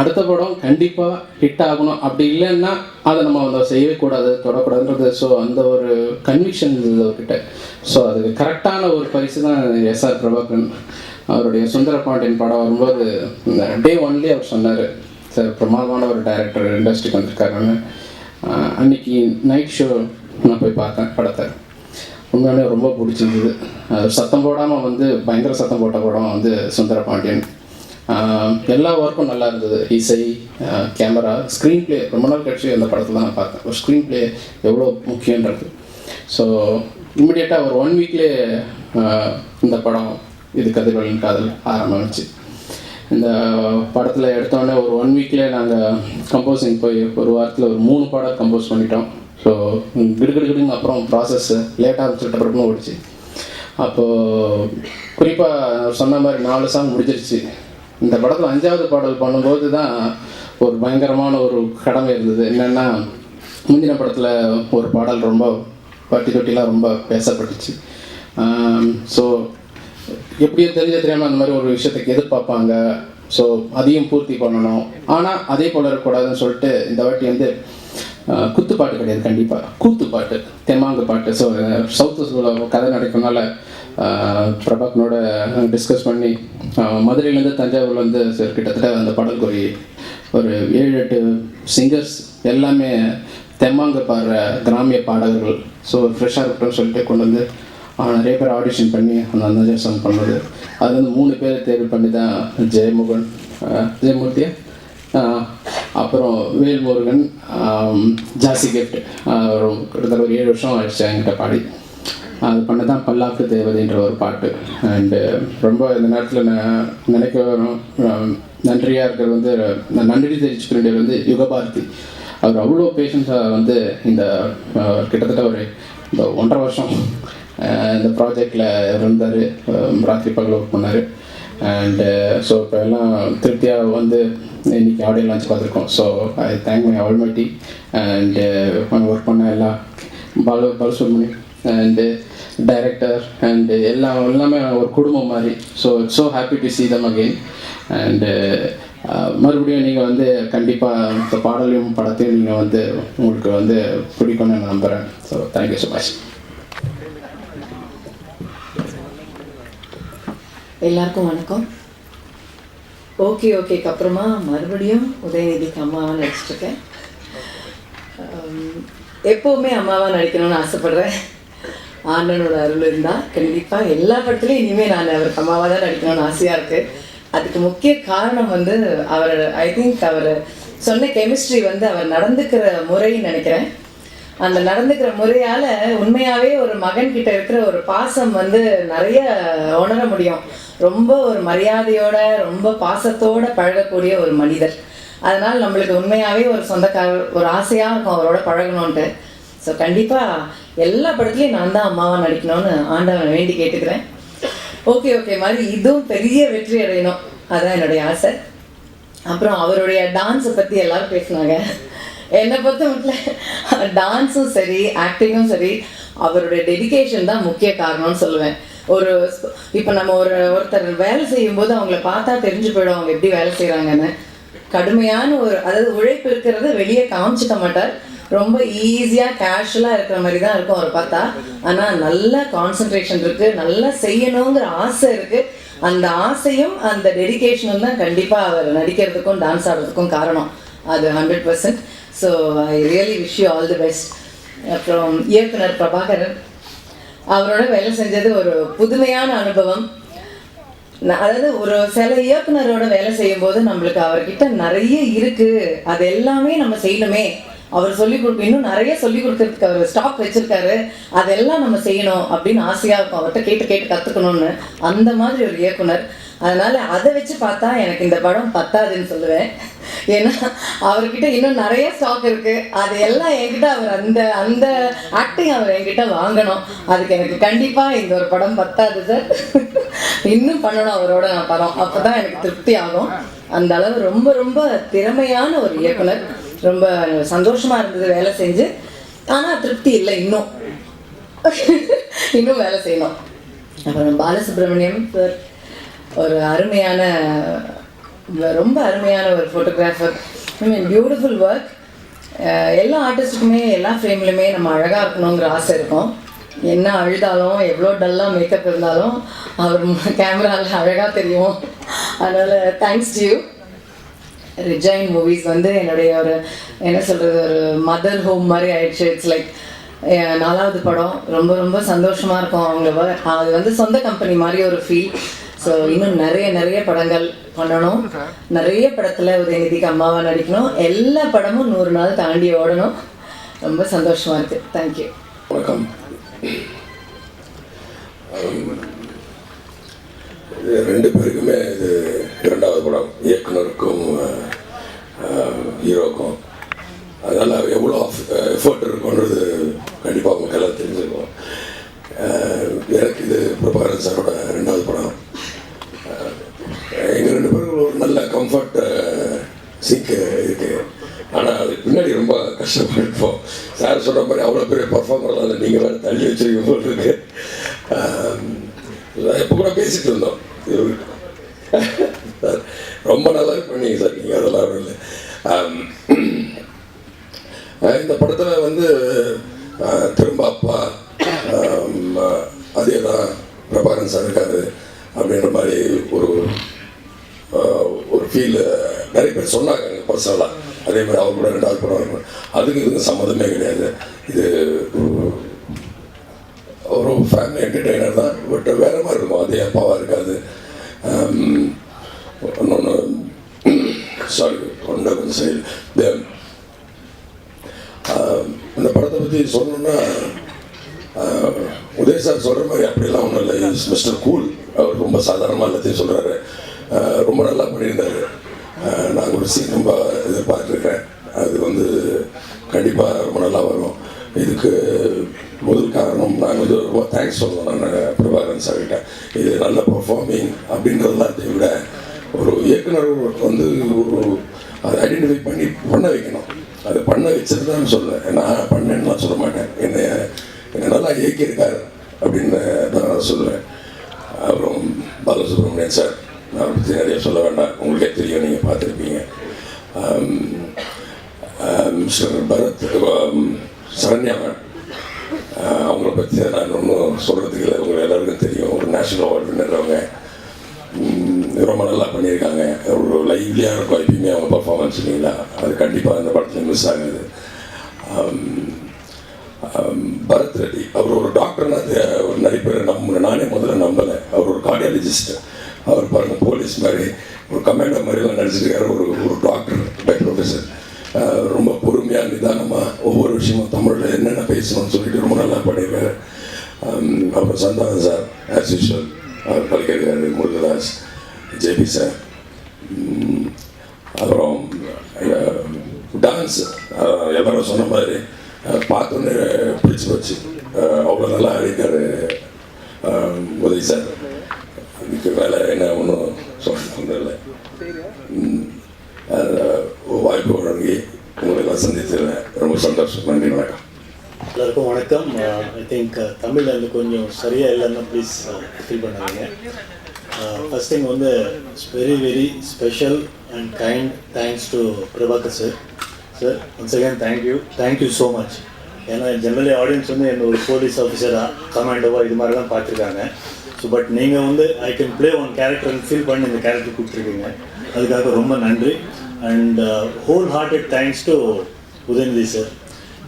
அடுத்த படம் கண்டிப்பாக ஹிட் ஆகணும், அப்படி இல்லைன்னா அதை நம்ம அதை செய்யவே கூடாது, தொடக்கூடாதுன்றது. ஸோ அந்த ஒரு கன்விக்ஷன் இருந்தது அவர்கிட்ட. ஸோ அதுக்கு கரெக்டான ஒரு பரிசு தான் எஸ்ஆர் பிரபாகரன். அவருடைய சுந்தர பாண்டியன் படம் வரும்போது டே ஒன்லேயே அவர் சொன்னார், சார் பிரமாதமான ஒரு டைரக்டர் இண்டஸ்ட்ரிக்கு வந்திருக்காருன்னு. அன்றைக்கி நைட் ஷோ நான் போய் பார்த்தேன் படத்தை. உண்மையாலே ரொம்ப பிடிச்சிருந்தது. சத்தம் போடாமல் வந்து பயங்கர சத்தம் போட்ட படம் வந்து சுந்தர பாண்டியன். எல்லா ஒர்க்கும் நல்லா இருந்தது. இசை, கேமரா, ஸ்க்ரீன் ப்ளே. ரொம்ப நாள் கழிச்சு அந்த படத்தில் தான் நான் பார்த்தேன் ஒரு ஸ்க்ரீன் ப்ளே எவ்வளோ முக்கியன்றது. ஸோ இம்மிடியேட்டாக ஒரு 1 வீக்லேயே இந்த படம் இது கதிர்வலின் காதல் ஆரம்பிச்சு. இந்த படத்தில் எடுத்தோடனே ஒரு 1 வீக்லேயே நாங்கள் கம்போசிங் போய் ஒரு வாரத்தில் ஒரு 3 பாடல் கம்போஸ் பண்ணிட்டோம். ஸோ கிடுகிடுன்னு அப்புறம் ப்ராசஸ் லேட்டாக ஆரம்பிச்சுட்டு அப்புறமா ஓடிச்சு. அப்போது குறிப்பாக சொன்ன மாதிரி 4 சாங் முடிஞ்சிருச்சு. இந்த படத்தில் 5வது பாடல் பண்ணும்போது தான் ஒரு பயங்கரமான ஒரு கடமை இருந்தது. என்னென்னா, முந்தின படத்தில் ஒரு பாடல் ரொம்ப பட்டி தொட்டிலாம் ரொம்ப பேசப்பட்டுச்சு. ஸோ எப்படியோ தெரியாமல் அந்த மாதிரி ஒரு விஷயத்துக்கு எதிர்பார்ப்பாங்க. ஸோ அதையும் பூர்த்தி பண்ணணும். ஆனால் அதே போல் இருக்கக்கூடாதுன்னு சொல்லிட்டு இந்த வாட்டி வந்து குத்துப்பாட்டு கிடையாது, கண்டிப்பாக கூத்துப்பாட்டு, தெம்மாங்கு பாட்டு. ஸோ சவுத்து கதை நடக்கிறதுனால பிரபாகரனோட டிஸ்கஸ் பண்ணி மதுரையிலேருந்து தஞ்சாவூர்லேருந்து சார் கிட்டத்தட்ட அந்த பாடலுக்கு ஒரு 7-8 சிங்கர்ஸ் எல்லாமே தெம்மாங்கு பாடுற கிராமிய பாடகர்கள். ஸோ ஃப்ரெஷ்ஷாக இருக்கட்டும்னு சொல்லிட்டு கொண்டு வந்து நிறைய பேர் ஆடிஷன் பண்ணி அந்த சாங் பண்ணது. அது வந்து 3 பேர் தேர்வு பண்ணி தான் ஜெயமூர்த்தியா, அப்புறம் வேல்முருகன், ஜாசி கிஃப்ட் கிட்டத்தட்ட ஒரு 7 வருஷம் ஆயிடுச்சு என்கிட்ட பாடி. அது பண்ண தான் பல்லாக்கு தேவதைன்ற ஒரு பாட்டு. அண்டு ரொம்ப இந்த நேரத்தில் நான் நினைக்க நன்றியாக இருக்கிறது வந்து, நான் நன்றி தெரிவிச்சுக்க வேண்டியது வந்து யுகபாரதி. அவர் அவ்வளோ பேஷன்ஸாக வந்து இந்த கிட்டத்தட்ட ஒரு இந்த 1.5 வருஷம் இந்த ப்ராஜெக்டில் இருந்தார். ராத்திரி பகல் ஒர்க் பண்ணார். அண்டு ஸோ இப்போ எல்லாம் திருப்தியாக வந்து இன்றைக்கி ஆடியோ லான்ச் பார்த்துருக்கோம். So I thank my almighty and work பண்ண எல்லாம் பாலசுப்ரமணியம் அண்டு டைரக்டர் அண்டு எல்லாமே ஒரு குடும்பம் மாதிரி. So happy to see them again. And மறுபடியும் நீங்கள் வந்து கண்டிப்பாக இந்த பாடலையும் படத்தையும் நீங்கள் வந்து உங்களுக்கு வந்து பிடிக்கும்னு நான் நம்புகிறேன். So thank you so much. எல்லாருக்கும் வணக்கம். ஓகேக்கு அப்புறமா மறுபடியும் உதயநிதிக்கு அம்மாவாக நடிச்சிட்ருக்கேன். எப்போவுமே அம்மாவாக நடிக்கணும்னு ஆசைப்பட்றேன். ஆண்டனோட அருள் இருந்தால் கண்டிப்பாக எல்லா படத்துலையும் இனிமேல் நான் அவருக்கு அம்மாவாக தான் நடிக்கணும்னு ஆசையாக இருக்குது. அதுக்கு முக்கிய காரணம் வந்து ஐ திங்க் அவர் சொன்ன கெமிஸ்ட்ரி வந்து அவர் நடந்துக்கிற முறைன்னு நினைக்கிறேன். அந்த நடந்துக்கிற முறையால் உண்மையாகவே ஒரு மகன்கிட்ட இருக்கிற ஒரு பாசம் வந்து நிறைய உணர முடியும். ரொம்ப ஒரு மரியாதையோட ரொம்ப பாசத்தோடு பழகக்கூடிய ஒரு மனிதர். அதனால் நம்மளுக்கு உண்மையாகவே ஒரு சொந்தக்காரர் ஒரு ஆசையாக இருக்கும் அவரோட பழகணுன்ட்டு. ஸோ கண்டிப்பாக எல்லா படத்துலையும் நான் தான் அம்மாவாக நடிக்கணும்னு ஆண்டவனை வேண்டி கேட்டுக்கிறேன். ஓகே மாதிரி இதுவும் பெரிய வெற்றி அடையணும், அதுதான் என்னுடைய ஆசை. அப்புறம் அவருடைய டான்ஸை பற்றி எல்லோரும் பேசினாங்க. என்னை பொறுத்த மட்டும் டான்ஸும் சரி ஆக்டிங்கும் சரி அவருடைய டெடிகேஷன் தான் முக்கிய காரணம்னு சொல்லுவேன். இப்போ நம்ம ஒருத்தர் வேலை செய்யும்போது அவங்கள பார்த்தா தெரிஞ்சு போயிடும் அவங்க எப்படி வேலை செய்கிறாங்கன்னு. கடுமையான அதாவது உழைப்பு இருக்கிறத வெளியே காமிச்சிக்க மாட்டார். ரொம்ப ஈஸியாக கேஷுவலாக இருக்கிற மாதிரி தான் இருக்கும் அவரை பார்த்தா. ஆனால் நல்ல கான்சன்ட்ரேஷன் இருக்குது, நல்லா செய்யணுங்கிற ஆசை இருக்குது. அந்த ஆசையும் அந்த டெடிகேஷனும் தான் கண்டிப்பாக அவர் நடிக்கிறதுக்கும் டான்ஸ் ஆடுறதுக்கும் காரணம். அது 100%. So I really wish you all the best. அப்புறம் இயக்குனர் பிரபாகரன் அவரோட வேலை செஞ்சது ஒரு புதுமையான அனுபவம். அதாவது ஒரு சில இயக்குனரோட வேலை செய்யும்போது நம்மளுக்கு அவர்கிட்ட நிறைய இருக்குது, அது எல்லாமே நம்ம செய்யணுமே, அவர் இன்னும் நிறைய சொல்லிக் கொடுக்கறதுக்கு அவர் ஸ்டாக் வச்சுருக்காரு, அதெல்லாம் நம்ம செய்யணும் அப்படின்னு ஆசையாக இருக்கும் அவர்கிட்ட கேட்டு கற்றுக்கணும்னு. அந்த மாதிரி ஒரு இயக்குனர். அதனால் அதை வச்சு பார்த்தா எனக்கு இந்த படம் பத்தாதுன்னு சொல்லுவேன். ஏன்னா அவர்கிட்ட இன்னும் நிறைய ஸ்டாக் இருக்குது, அது எல்லாம் என்கிட்ட அவர் அந்த ஆக்டிங் அவர் என்கிட்ட வாங்கணும். அதுக்கு எனக்கு கண்டிப்பாக இந்த ஒரு படம் பத்தாது சார். இன்னும் பண்ணணும் அவரோட நான் படம், அப்போ தான் எனக்கு திருப்தி ஆகும். அந்த அளவு ரொம்ப ரொம்ப திறமையான ஒரு இயக்குனர். ரொம்ப சந்தோஷமாக இருந்தது வேலை செஞ்சு. ஆனால் திருப்தி இல்லை, இன்னும் வேலை செய்யணும். அப்புறம் பாலசுப்ரமணியம் சார் ஒரு அருமையான ரொம்ப அருமையான ஒரு ஃபோட்டோகிராஃபர். ஐ மீன் பியூட்டிஃபுல் ஒர்க். எல்லா ஆர்டிஸ்ட்டுக்குமே எல்லா ஃப்ரேம்லையுமே நம்ம அழகாக இருக்கணுங்கிற ஆசை இருக்கும். என்ன அழுதாலும் எவ்வளோ டல்லாக மேக்கப் இருந்தாலும் அவர் கேமராவில் அழகாக தெரியும். அதனால் தேங்க்ஸ் டு யூ. ரிஜைன் மூவிஸ் வந்து என்னுடைய ஒரு என்ன சொல்கிறது, ஒரு மதர் ஹோம் மாதிரி ஆயிடுச்சு. இட்ஸ் லைக் 4வது படம். ரொம்ப ரொம்ப சந்தோஷமாக இருக்கும். அவங்க அது வந்து சொந்த கம்பெனி மாதிரி ஒரு ஃபீல். ஸோ இன்னும் நிறைய படங்கள் பண்ணணும். நிறைய படத்தில் உதயநிதிக்கு அம்மாவாக நடிக்கணும். எல்லா படமும் 100 நாள் தாண்டி ஓடணும். ரொம்ப சந்தோஷமாக இருக்குது. தேங்க்யூ. வணக்கம். ரெண்டு பேருக்குமே இது 2வது படம், இயக்குனருக்கும் ஹீரோக்கும். அதனால் எவ்வளோ எஃபர்ட் இருக்குன்றது கண்டிப்பாக உங்களுக்கு எல்லாம் தெரிஞ்சுருக்கும். எனக்கு இது பிரபாகரன் சாரோட 2வது படம். எங்கள் 2 பேருக்கும் ஒரு நல்ல கம்ஃபர்ட் சிங்க் இருக்குது. ஆனால் அது பின்னாடி ரொம்ப கஷ்டப்பட்டுப்போம். சார் சொன்ன மாதிரி அவ்வளோ பெரிய பர்ஃபார்மர்லாம் இல்லை, நீங்கள் வேறு தள்ளி வச்சுருக்க போல் இருக்கு. இப்போ கூட பேசிகிட்டு இருந்தோம், சார் ரொம்ப நல்லா பண்ணீங்க சார், நீங்கள் அதெல்லாம் இல்லை. இந்த படத்தில் வந்து திரும்ப அப்பா அதே தான் பிரபாகரன் சார் இருக்காரு அப்படின்ற மாதிரி ஒரு ஃபீல் நிறைய பேர் சொன்னாங்க பர்சனலாக. அதே மாதிரி அவர் கூட 2வது படம் அதுக்கு இதுக்கு சம்மந்தமே கிடையாது. இது ஒரு ஃபேமிலி என்டர்டெய்னர் தான், பட் வேறு மாதிரி இருக்கும். அதே அப்பாவாக இருக்காது. இன்னொன்று சாரி ஒன்றை கொஞ்சம் சரி. இந்த படத்தை பற்றி சொல்லணுன்னா உதய சார் சொல்கிற மாதிரி அப்படிலாம் ஒன்றும் இல்லை. Is mister cool. அவர் ரொம்ப சாதாரணமாக எல்லாத்தையும் சொல்கிறாரு. ரொம்ப நல்லா பண்ணியிருந்தார். நான் ஒரு சீன் ரொம்ப எதிர்பார்த்துருக்கேன். அது வந்து கண்டிப்பாக ரொம்ப நல்லா வரும். இதுக்கு முதல் காரணம் நாங்கள் வந்து ரொம்ப தேங்க்ஸ் சொல்லணும் நான் பிரபாகரன் சார்கிட்ட. இது நல்ல பர்ஃபார்மிங் அப்படின்றதெல்லாம் விட ஒரு இயக்குனர் வந்து ஒரு அதை ஐடென்டிஃபை பண்ண வைக்கணும். அதை பண்ண வச்சிருந்தான்னு சொல்லுவேன். நான் பண்ணேன்னு சொல்ல மாட்டேன். என்னை நல்லா இயக்கியிருக்காரு அப்படின்னு தான் நான் சொல்லுவேன். அப்புறம் பாலசுப்ரமணியன் சார், நான் பற்றி நிறைய சொல்ல வேண்டாம், உங்களுக்கே தெரியும், நீங்கள் பார்த்துருப்பீங்க. மிஸ்டர் பரத், சரண்யா அவங்கள பற்றி நான் ஒன்றும் சொல்கிறதுக்கு இல்லை. உங்கள் எல்லாருக்கும் தெரியும். ஒரு நேஷ்னல் அவார்டு வின்னர் அவங்க. ரொம்ப நல்லா பண்ணியிருக்காங்க. ஒரு லைவ்லியாக இருக்கும் எப்பயுமே அவங்க பர்ஃபார்மன்ஸ். இல்லைங்களா, அது கண்டிப்பாக அந்த படத்தில் மிஸ் ஆகுது. பரத் ரெட்டி, அவர் ஒரு டாக்டர்னா ஒரு நிறைய பேர் நானே முதல்ல நம்பலை. அவர் ஒரு கார்டியாலஜிஸ்ட். அவர் பாருங்கள், போலீஸ் மாதிரி ஒரு கமாண்டர் மாதிரிலாம் நடிச்சிருக்காரு. ஒரு டாக்டர் பை ப்ரொஃபஸர். ரொம்ப பொறுமையாக நிதானமாக ஒவ்வொரு விஷயமும் தமிழில் என்னென்ன பேசணும்னு சொல்லிட்டு ரொம்ப நல்லா பண்ணியிருக்காரு. அப்புறம் சந்தானம் சார் ஆஸ் யூஷுவல் அவர் பலிக்கிறாரு. Murugadoss, JP sir. அப்புறம் டான்ஸ் எல்லாரும் சொன்ன மாதிரி பார்த்தோன்னே பிடிச்சி வச்சு அவ்வளோ நல்லா அடிக்காரு உதவி சார். இதுக்கு மேலே என்ன ஒன்றும் சொல்கிறது ஒன்றும் இல்லை. வாய்ப்பு வழங்கி உங்களெல்லாம் சந்தித்ததில் ரொம்ப சந்தோஷம். நன்றி, வணக்கம். எல்லாருக்கும் வணக்கம். ஐ திங்க் தமிழில் வந்து கொஞ்சம் சரியாக இல்லைன்னா ப்ளீஸ் ஃபீல் பண்ணாதீங்க. ஃபஸ்ட் திங் வந்து it's very very special and kind thanks to Prabhakar sir. Sir once again thank you so much. ஏன்னா ஜென்ரலி ஆடியன்ஸ் வந்து என்ன ஒரு போலீஸ் ஆஃபீஸராக கமாண்டோவா இது மாதிரி தான் பார்த்துருக்காங்க. ஸோ பட் நீங்கள் வந்து I can play one character feel பண்ணி இந்த கேரக்டர் கொடுத்துருக்கீங்க. அதுக்காக ரொம்ப நன்றி. And whole hearted thanks to Udhayanidhi sir.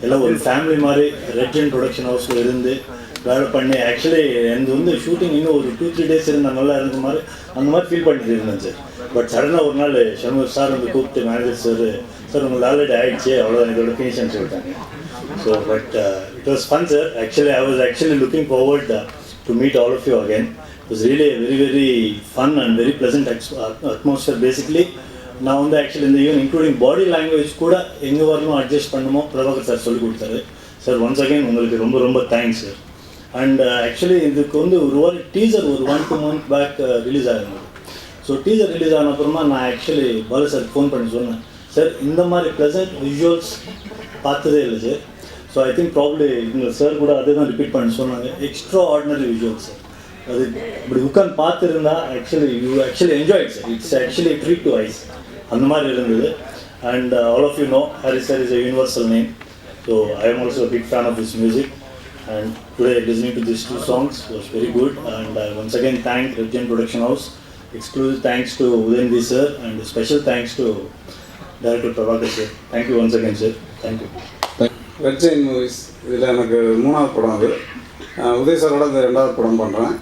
எல்லாம் ஒரு ஃபேமிலி மாதிரி ரெட் அண்ட் ப்ரொடக்ஷன் ஹவுஸில் இருந்து வேலை பண்ணி ஆக்சுவலி எனக்கு வந்து ஷூட்டிங் இன்னும் ஒரு 2-3 டேஸ் இருந்தால் நல்லா இருந்த மாதிரி அந்த மாதிரி ஃபீல் பண்ணிட்டு இருந்தேன் சார். பட் சடனாக ஒரு நாள் சண்முக சார் வந்து கூப்பிட்டு மேனேஜர் சார் உங்களுக்கு ஆல்ரெடி ஆகிடுச்சு, அவ்வளோதான் இதோட ஃபினிஷ்னு சொல்லிட்டாங்க. So but it was fun sir. Actually I was actually looking forward to meet all of you again. It was really very very fun and very pleasant atmosphere. Basically நான் வந்து ஆக்சுவலி இந்த ஈவன் இன்க்ளூடிங் பாடி லாங்குவேஜ் கூட எங்கே வரணும் அட்ஜஸ்ட் பண்ணுமோ பிரபாகர் சார் சொல்லி கொடுத்தாரு. சார் ஒன்ஸ் அகேன் உங்களுக்கு ரொம்ப ரொம்ப தேங்க்ஸ் சார். அண்ட் ஆக்சுவலி இதுக்கு வந்து ஒரு டீசர் ஒரு 1-2 months பேக் ரிலீஸ் ஆகிருந்தது. ஸோ டீசர் ரிலீஸ் ஆன அப்புறமா நான் ஆக்சுவலி பாலு சார் ஃபோன் பண்ணி சொன்னேன், சார் இந்த மாதிரி ப்ளசன்ட் விஷுவல்ஸ் பார்த்ததே இல்லை sir. So I think probably இவங்க சார் கூட அதே தான் ரிப்பீட் பண்ணி சொன்னாங்க. Extraordinary visuals sir. அது இப்படி உட்காந்து பார்த்துருந்தா actually enjoy it's actually treat to eyes அந்த மாதிரி இருந்தது. And all of you know Harris sir is a universal name, so I am also a big fan of his music, and today listening to these 2 songs was very good. And I once again thank Red Giant Production House. Exclusive thanks to Udayanidhi sir, and special thanks to Director Prabhakar sir. Thank you once again sir. Thank you. Red Jain movies இதில் எனக்கு 3வது படம் அது. உதய் சாரோட இந்த 2வது படம் பண்ணுறேன்.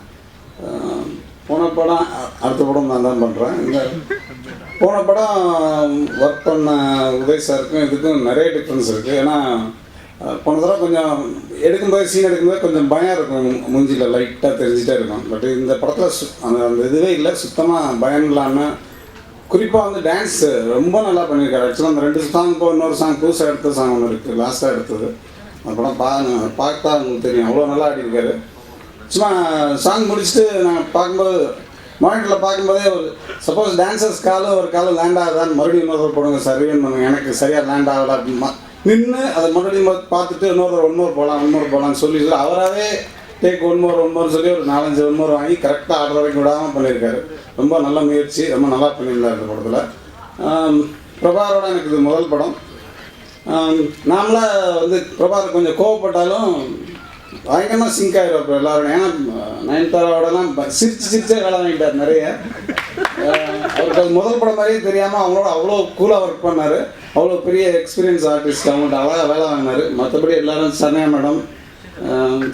போன படம் அடுத்த படம் நான் தான் பண்ணுறேன். இந்த போன படம் ஒர்க் பண்ண உதய் சாருக்கும் இதுக்கும் நிறைய டிஃப்ரென்ஸ் இருக்குது. ஏன்னா போன தடவை கொஞ்சம் எடுக்கும்போது சீன் எடுக்கும்போது கொஞ்சம் பயம் இருக்கும், மூஞ்சியில் லைட்டாக தெரிஞ்சிட்டே இருக்கும். பட் இந்த படத்தில் அந்த இதுவே இல்லை, சுத்தமாக பயம் இல்லாமல். குறிப்பாக வந்து டான்ஸ் ரொம்ப நல்லா பண்ணியிருக்காரு. ஆக்சுவலாக அந்த 2 சாங் இப்போ இன்னொரு சாங் புதுசாக எடுத்த சாங் ஒன்று இருக்குது, லாஸ்ட்டாக எடுத்தது. அந்த படம் பார்த்தா உங்களுக்கு தெரியும், அவ்வளோ நல்லா ஆடிருக்காரு. சும்மா சாங் முடிச்சுட்டு நான் பார்க்கும்போது மானிட்டரில் பார்க்கும்போதே ஒரு சப்போஸ் டான்ஸர்ஸ் ஒரு காலம் லேண்ட் ஆகுதான்னு மறுபடியும் இன்னொரு போடுங்க சார், ரிவன் பண்ணுங்க, எனக்கு சரியாக லேண்ட் ஆகல நின்று அதை மறுபடியும் பார்த்துட்டு இன்னொரு போகலான்னு சொல்லி அவராகவே டேக் ஒன் மோர் சொல்லி ஒரு 4-5 ஒன் மோர் வாங்கி கரெக்டாக ஆடுற வரைக்கும் விடாமல் பண்ணியிருக்காரு. ரொம்ப நல்ல முயற்சி, ரொம்ப நல்லா பண்ணியிருந்தார் இந்த படத்தில். பிரபாரோட எனக்கு இது முதல் படம். நாமளாக வந்து பிரபார் கொஞ்சம் கோவப்பட்டாலும் பயங்கரமாக சிங்க் ஆகிடும் இப்போ எல்லோரும். ஏன்னா நயன்தாராவோடலாம் சிரிச்சே வேலை வாங்கிட்டார் நிறைய. அவருக்கு அது முதல் படம் மாதிரியே தெரியாமல் அவங்களோட அவ்வளோ கூலாக ஒர்க் பண்ணார். அவ்வளோ பெரிய எக்ஸ்பீரியன்ஸ் ஆர்டிஸ்ட், அவங்கள்ட்ட அழகாக வேலை வாங்கினார். மற்றபடி எல்லோரும் சன்யா மேடம்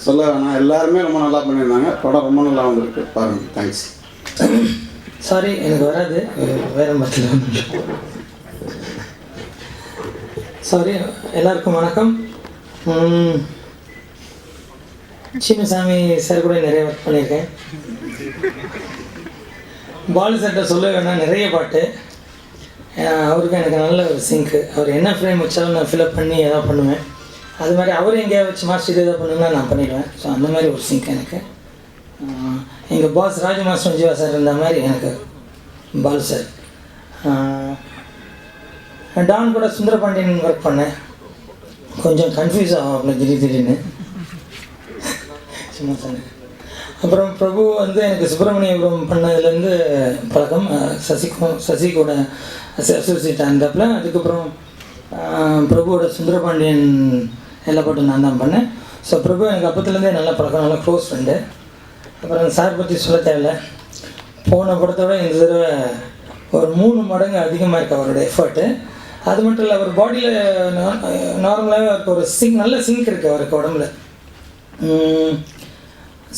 சொல்ல வேணாம், எல்லாருமே ரொம்ப நல்லா பண்ணியிருந்தாங்க. படம் ரொம்ப நல்லா வந்திருக்கு, பாருங்கள். தேங்க்ஸ். சாரி எனக்கு வராது, வேறு மாதிரி. சாரி. எல்லாருக்கும் வணக்கம். சின்னசாமி சார் கூட நிறைய ஒர்க் பண்ணியிருக்கேன். பாலு சார்கிட்ட சொல்ல வேணாம், நிறைய பாட்டு. அவருக்கு எனக்கு நல்ல ஒரு சிங்க்கு. அவர் என்ன ஃப்ரேம் வச்சாலும் நான் ஃபில்அப் பண்ணி எதாவது பண்ணுவேன். அது மாதிரி அவர் எங்கேயா வச்சு மாஸ்டர் எதாவது பண்ணுன்னா நான் பண்ணிடுவேன். ஸோ அந்த மாதிரி ஒரு சிங்க் எனக்கு. எங்கள் பாஸ் ராஜ மாஸ்டர் ஜீவா சார் இருந்த மாதிரி எனக்கு பாலு சார். டான் கூட சுந்தரபாண்டியன் ஒர்க் பண்ணேன். கொஞ்சம் கன்ஃபியூஸ் ஆகும் அப்படி திடீர்னு சும்மா சொன்னேன். அப்புறம் பிரபு வந்து எனக்கு சுப்பிரமணியபுரம் பண்ணதுலேருந்து பழக்கம். சசி கூட அசோசியேட் ஆனதாப்பில். அதுக்கப்புறம் பிரபுவோட சுந்தரபாண்டியன் எல்லா பாட்டும் நான் தான் பண்ணேன். ஸோ பிரபு எனக்கு அப்பத்துலேருந்தே நல்ல பழக்கம், நல்ல க்ளோஸ் ஃப்ரெண்டு. அப்புறம் சார் பற்றி சொல்ல தேவையில்லை. போன படத்தோட இந்த தடவை ஒரு 3 மடங்கு அதிகமாக இருக்குது அவரோட எஃபர்ட்டு. அது மட்டும் இல்லை, அவர் பாடியில் நார்மலாகவே அவருக்கு ஒரு நல்ல சிங்க் இருக்குது அவருக்கு உடம்புல.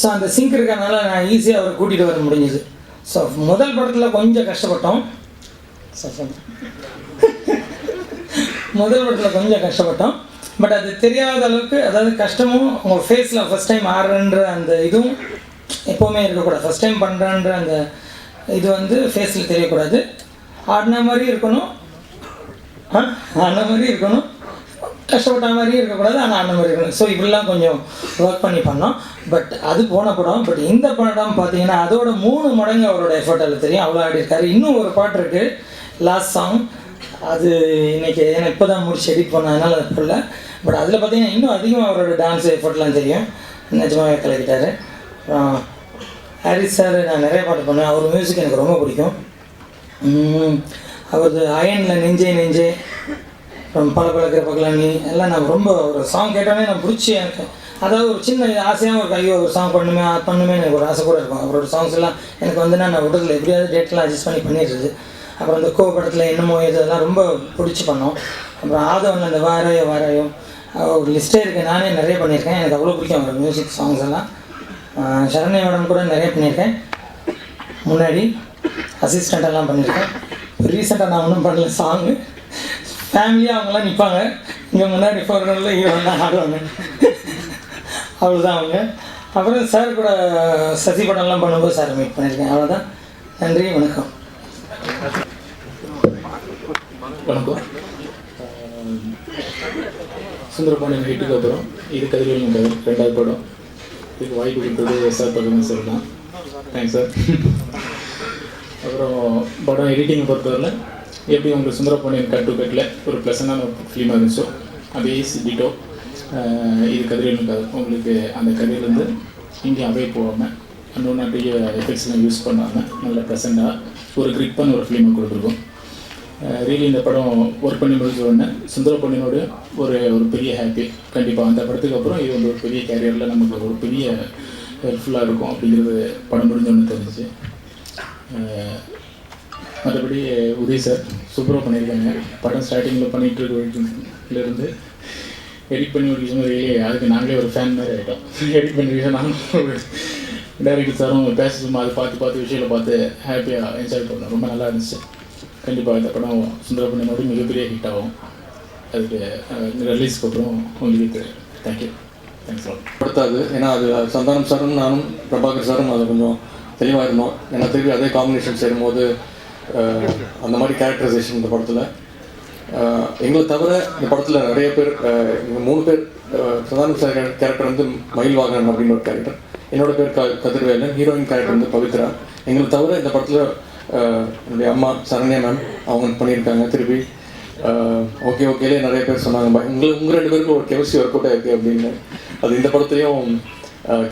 ஸோ அந்த சிங்க் இருக்கிறதுனால நான் ஈஸியாக அவரை கூட்டிகிட்டு வர முடிஞ்சுது. ஸோ முதல் படத்தில் கொஞ்சம் கஷ்டப்பட்டோம். பட் அது தெரியாத அளவுக்கு, அதாவது கஷ்டமும் உங்கள் ஃபேஸில் ஃபஸ்ட் டைம் ஆடுறன்ற அந்த இதுவும் எப்போவுமே இருக்கக்கூடாது. ஃபஸ்ட் டைம் பண்ணுறன்ற அந்த இது வந்து ஃபேஸில் தெரியக்கூடாது. ஆடின மாதிரி இருக்கணும், கஷ்டப்பட்ட மாதிரியும் இருக்கக்கூடாது, ஆனால் ஆடின மாதிரி இருக்கணும். ஸோ இப்படிலாம் கொஞ்சம் ஒர்க் பண்ணி பண்ணோம். பட் அது போன படம். பட் இந்த படம் பார்த்தீங்கன்னா அதோட 3 மடங்கு அவரோட எஃபர்ட் அதில் தெரியும். அவ்வளோ ஆடி இருக்காரு. இன்னும் ஒரு பாட்டு இருக்குது, லாஸ்ட் சாங். அது இன்றைக்கி ஏன்னா இப்போ தான் முடிச்சு எடிட் பண்ணதுனால அது போடல. பட் அதில் பார்த்தீங்கன்னா இன்னும் அதிகமாக அவரோட டான்ஸ் எஃபர்ட்லாம் தெரியும். நிஜமாகவே கலக்கிட்டார். ஹாரிஸ் சார் நான் நிறைய பாட்டு பண்ணுவேன். அவர் மியூசிக் எனக்கு ரொம்ப பிடிக்கும். அவரது அயனில் நெஞ்சே அப்புறம் பழக்கிற பக்கலானி எல்லாம் நான் ரொம்ப ஒரு சாங் கேட்டோன்னே நான் பிடிச்சி எனக்கு அதாவது ஒரு சின்ன ஆசையாக ஒரு கையோ ஒரு சாங் பண்ணுமே எனக்கு ஒரு ஆசை கூட இருக்கும். அவரோட சாங்ஸ் எல்லாம் எனக்கு வந்துன்னா நான் விடுறதில்ல, எப்படியாவது டேட்லாம் அட்ஜஸ்ட் பண்ணிடுறது. அப்புறம் அந்த படத்தில் என்னமோ இதெல்லாம் ரொம்ப பிடிச்சி பண்ணோம். அப்புறம் ஆதவன் அந்த வாராயோ ஒரு லிஸ்ட்டே இருக்குது. நானே நிறைய பண்ணியிருக்கேன். எனக்கு அவ்வளோ பிடிக்கும் அவரோட மியூசிக் சாங்ஸ் எல்லாம். சரண்யா மேடம் கூட நிறைய பண்ணியிருக்கேன். முன்னாடி அசிஸ்டண்ட்டெல்லாம் பண்ணியிருக்கேன். ரீசெண்டாக நான் ஒன்றும் பண்ணல. சாங்கு ஃபேமிலியாக அவங்களாம் நிற்பாங்க இங்கே முன்னாடி போகிறவங்கள ஹீரோலாம் ஆடுவாங்க, அவ்வளோதான் அவங்க. அப்புறம் சார் கூட சசி படம்லாம் பண்ணும்போது சார் மீட் பண்ணியிருக்கேன். அவ்வளோதான். நன்றி, வணக்கம். வணக்கம். சுந்தரபாண்டியன் ஹிட்டுக்கு அப்புறம் இது கதிரவன் கதை 2வது படம். இதுக்கு வாய்ப்பு கொடுத்தது சார் பக்கம் சார் தான். Thanks sir. அப்புறம் படம் எடிட்டிங்கை பொறுத்தவரையில் எப்படி உங்களுக்கு சுந்தரபாண்டியன் கட் டு கட்டில் ஒரு ப்ளசண்டான ஃபிலிமாக இருந்துச்சோ அதே டிட்டோ இது கதிரவன் கதை. உங்களுக்கு அந்த கதையிலேருந்து இங்கே அவே போகாமல் நிறைய எஃபெக்ட்ஸ்லாம் யூஸ் பண்ணாங்க. நல்ல ப்ரெசண்டாக ஒரு கிரிப்பான ஒரு ஃபிலிமை கொடுத்துருக்கோம். ரியலி இந்த படம் ஒர்க் பண்ணி முடிஞ்ச உடனே சுந்தர பொன்னினோட ஒரு பெரிய ஹாப்பி. கண்டிப்பாக அந்த படத்துக்கு அப்புறம் இது வந்து ஒரு பெரிய கேரியரில் நமக்கு ஒரு பெரிய ஹெல்ப்ஃபுல்லாக இருக்கும் அப்படிங்கிறது படம் முடிஞ்சோன்னு தெரிஞ்சிச்சு. மற்றபடி உதய் சார் சூப்பராக பண்ணியிருக்காங்க. படம் ஸ்டார்டிங்கில் பண்ணிகிட்ருக்கிலேருந்து எடிட் பண்ணி முடிக்கும் ரியலி அதுக்கு நாங்களே ஒரு ஃபேன் மாதிரி ஆகிட்டோம். எடிட் பண்ணி நாங்களும் டைரக்டர் சாரும் பேசுமா அதை பார்த்து விஷயங்களை பார்த்து ஹாப்பியாக என்ஜாய் பண்ணோம். ரொம்ப நல்லா இருந்துச்சு. கண்டிப்பாக இந்த படம் சுந்தர பொன்னினோட மிகப்பெரிய ஹிட் ஆகும். அதுக்கு ரிலீஸ்க்கு அப்புறம் உங்களுக்கு தேங்க்யூ. தேங்க்ஸ் படுத்தாது. ஏன்னா அது சந்தானம் சாரும் நானும் பிரபாகர் சாரும் அது கொஞ்சம் தெளிவாக இருந்தோம். ஏன்னா திருப்பி அதே காம்பினேஷன் சேரும்போது அந்த மாதிரி கேரக்டரைசேஷன் இந்த படத்தில் எங்களை தவிர இந்த படத்தில் நிறைய பேர், 3 பேர். சந்தானம் சார் கேரக்டர் வந்து மயில் வாகனன் அப்படின்னு ஒரு கேரக்டர், என்னோட பேர் கதிர்வேலன், ஹீரோயின் கேரக்டர் வந்து பவித்ரா. எங்களை தவிர இந்த படத்தில் என்னுடைய அம்மா சரண்யா மேம் அவங்க பண்ணியிருக்காங்க. திருப்பி ஓகேலே நிறைய பேர் சொன்னாங்க உங்கள் 2 பேருக்கும் ஒரு கெமிஸ்ட்ரி ஒர்க் அவுட் ஆயிருக்கு அப்படின்னு. அது இந்த படத்துலையும்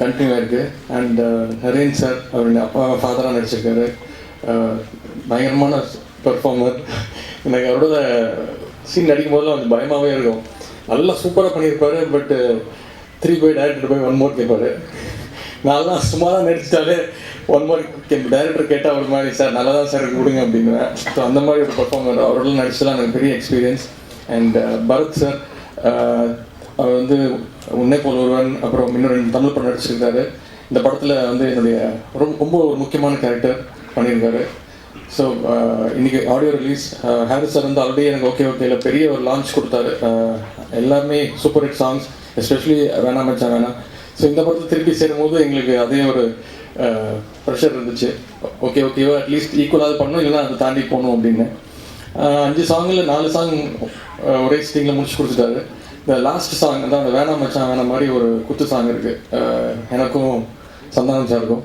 கண்டினியூ ஆயிருக்கு. அண்ட் நரேன் சார் அவருடைய அப்பா ஃபாதராக நடிச்சிருக்காரு. பயங்கரமான பெர்ஃபார்மர். எனக்கு அவரோட சீன் நடிக்கும் போதெல்லாம் வந்து பயமாகவே இருக்கும். நல்லா சூப்பராக பண்ணியிருப்பாரு. பட்டு 3 போய் டேரக்டர் போய் 1 மோர் கேட்பாரு. நான்லாம் சும்மா தான் நடிச்சிட்டாலே 1 மோர் டேரக்டர் கேட்டால் ஒரு மாதிரி சார் நல்லா தான் சார் கொடுங்க அப்படிங்குவேன். ஸோ அந்த மாதிரி ஒரு பர்ஃபார்மர் அவரோட நடிச்சலாம் எனக்கு பெரிய எக்ஸ்பீரியன்ஸ். அண்ட் பரத் சார் அவர் வந்து உன்னை போல் ஒருவன், அப்புறம் இன்னும் 2 தமிழ் படம் நடிச்சிருக்காரு. இந்த படத்தில் வந்து என்னுடைய ரொம்ப ஒரு முக்கியமான கேரக்டர் பண்ணியிருக்காரு. ஸோ இன்றைக்கி ஆடியோ ரிலீஸ். ஹாரிஸ் சார் வந்து ஆல்ரெடி எனக்கு ஓகேல பெரிய ஒரு லான்ச் கொடுத்தாரு. எல்லாமே சூப்பர் ஹிட் சாங்ஸ், எஸ்பெஷலி வேணாம் மச்சான் வேணாம். ஸோ இந்த படத்தில் திருப்பி சேரும்போது எங்களுக்கு அதே ஒரு ப்ரெஷர் இருந்துச்சு. ஓகேவா அட்லீஸ்ட் ஈக்குவலாக பண்ணணும், இல்லைன்னா அதை தாண்டி போகணும் அப்படின்னு. 5 சாங்கில் 4 சாங் ஒரே சிட்டிங்கில் முடிச்சு கொடுத்துட்டாரு. இந்த லாஸ்ட் சாங் தான் அந்த வேணாம் மச்சான் வேணாம் மாதிரி ஒரு குத்து சாங் இருக்குது எனக்கும் சந்தானம் சாருக்கும்.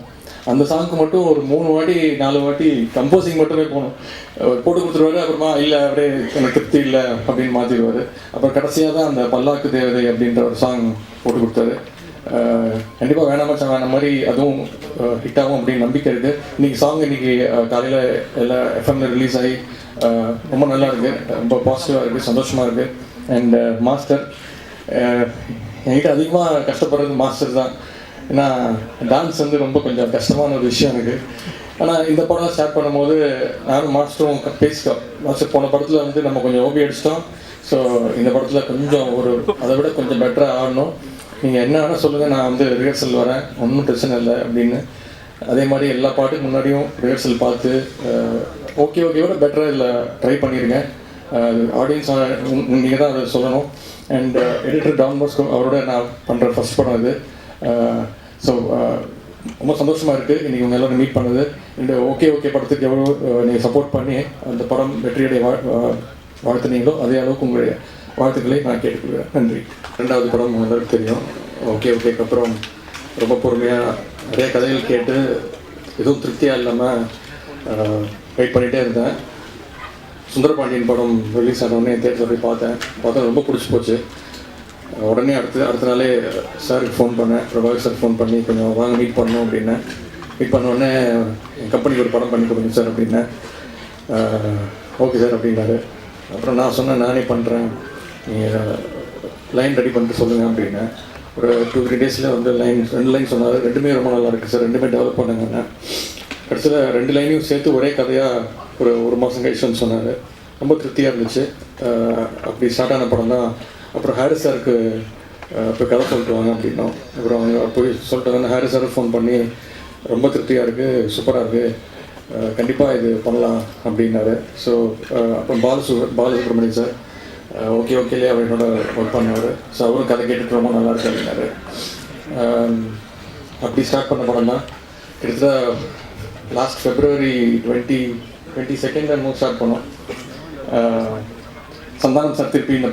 அந்த சாங்க்கு மட்டும் ஒரு 3 வாட்டி 4 வாட்டி கம்போசிங் மட்டுமே போகணும். போட்டு கொடுத்துருவாரு. அப்புறமா இல்லை அப்படியே எனக்கு திருப்தி இல்லை அப்படின்னு மாற்றிடுவார். அப்புறம் கடைசியாக தான் அந்த பல்லாக்கு தேவதை அப்படின்ற ஒரு சாங் போட்டு கொடுத்தாரு. கண்டிப்பாக வேணாம் மச்சான் வேணாம் மாதிரி அதுவும் ஹிட் ஆகும் அப்படின்னு நம்பிக்கை இருக்குது. இன்றைக்கி சாங் இன்றைக்கி காலையில் எல்லா எஃப்எம்ல ரிலீஸ் ஆகி ரொம்ப நல்லா இருக்குது, ரொம்ப பாசிட்டிவாக இருக்குது, சந்தோஷமாக இருக்குது. அண்ட் மாஸ்டர் என்கிட்ட அதிகமாக கஷ்டப்படுறது மாஸ்டர் தான். ஏன்னா டான்ஸ் வந்து ரொம்ப கொஞ்சம் கஷ்டமான ஒரு விஷயம் எனக்கு. ஆனால் இந்த படம் ஸ்டார்ட் பண்ணும்போது நானும் மாஸ்டரும் பேசிட்டோம். மாஸ்டர் போன படத்தில் வந்து நம்ம கொஞ்சம் ஓபி அடிச்சிட்டோம். ஸோ இந்த படத்தில் கொஞ்சம் அதை விட கொஞ்சம் பெட்டராக ஆடணும், நீங்கள் என்ன வேணால் சொல்லுங்கள், நான் வந்து ரிஹர்சல் வரேன், ஒன்றும் பிரச்சனை இல்லை அப்படின்னு. அதே மாதிரி எல்லா பாட்டுக்கு முன்னாடியும் ரிஹர்சல் பார்த்து ஓகேவோட பெட்டராக இல்லை ட்ரை பண்ணியிருக்கேன். ஆடியன்ஸ் நீங்கள் தான் அதை சொல்லணும். அண்ட் எடிட்டர் டான் பாஸ்கோ அவரோட நான் பண்ணுற ஃபர்ஸ்ட் படம் இது. ஸோ ரொம்ப சந்தோஷமாக இருக்குது இன்றைக்கி உங்கள் எல்லோரும் மீட் பண்ணது. இந்த ஓகே படத்துக்கு எவ்வளோ நீங்கள் சப்போர்ட் பண்ணி அந்த படம் வெற்றியுடைய வாழ்த்துனீங்களோ அதே அளவுக்கு உங்களுடைய வாழ்த்துக்களை நான் கேட்டுக்கொள்கிறேன். நன்றி. 2வது படம் எல்லாருக்கும் தெரியும். ஓகேக்கு அப்புறம் ரொம்ப பொறுமையாக நிறைய கதைகள் கேட்டு எதுவும் திருப்தியாக இல்லாமல் வெயிட் பண்ணிகிட்டே இருந்தேன். சுந்தரபாண்டியன் படம் ரிலீஸ் ஆனோடனே தேட்டரில் போய் பார்த்தா ரொம்ப பிடிச்சி போச்சு. உடனே அடுத்த நாளே சாருக்கு ஃபோன் பண்ணேன், பிரபாகர் சார் ஃபோன் பண்ணி கொஞ்சம் வாங்க மீட் பண்ணணும் அப்படின்னேன். மீட் பண்ணோடனே என் கம்பெனிக்கு ஒரு படம் பண்ணி கொடுங்க சார் அப்படின்னேன். ஓகே சார் அப்படின்னாரு. அப்புறம் நான் சொன்னேன் நானே பண்ணுறேன், நீங்கள் லைன் ரெடி பண்ணிட்டு சொல்லுங்கள் அப்படின்னேன். ஒரு 2-3 டேஸில் வந்து 2 லைன் சொன்னார். 2மே ரொம்ப நல்லா இருக்குது சார், 2மே டெவலப் பண்ணுங்கண்ணே. கடைசியில் 2 லைனையும் சேர்த்து ஒரே கதையாக ஒரு மாதம் கழிச்சுன்னு சொன்னார். ரொம்ப திருப்தியாக இருந்துச்சு. அப்படி ஸ்டார்ட் ஆன படம் தான். அப்புறம் ஹாரிஸ் சாருக்கு இப்போ கதை சொல்லிட்டு வாங்க அப்படின்னோம். அப்புறம் அவங்க போய் சொல்லிட்டு ஹாரிஸ் சாருக்கு ஃபோன் பண்ணி ரொம்ப திருப்தியாக இருக்குது, சூப்பராக இருக்குது, கண்டிப்பாக இது பண்ணலாம் அப்படின்னாரு. ஸோ அப்புறம் பாலசுப்ரமணியன் சார் ஓகேலே அவர் என்னோட ஒர்க் பண்ணார். ஸோ அவரும் கதை கேட்டுட்டு ரொம்ப நல்லா இருக்கு அப்படின்னாரு. அப்படி ஸ்டார்ட் பண்ண படம் தான். கிட்டத்தட்ட லாஸ்ட் February 22nd ஸ்டார்ட் பண்ணோம். சந்தானம் சார் திருப்பி இந்த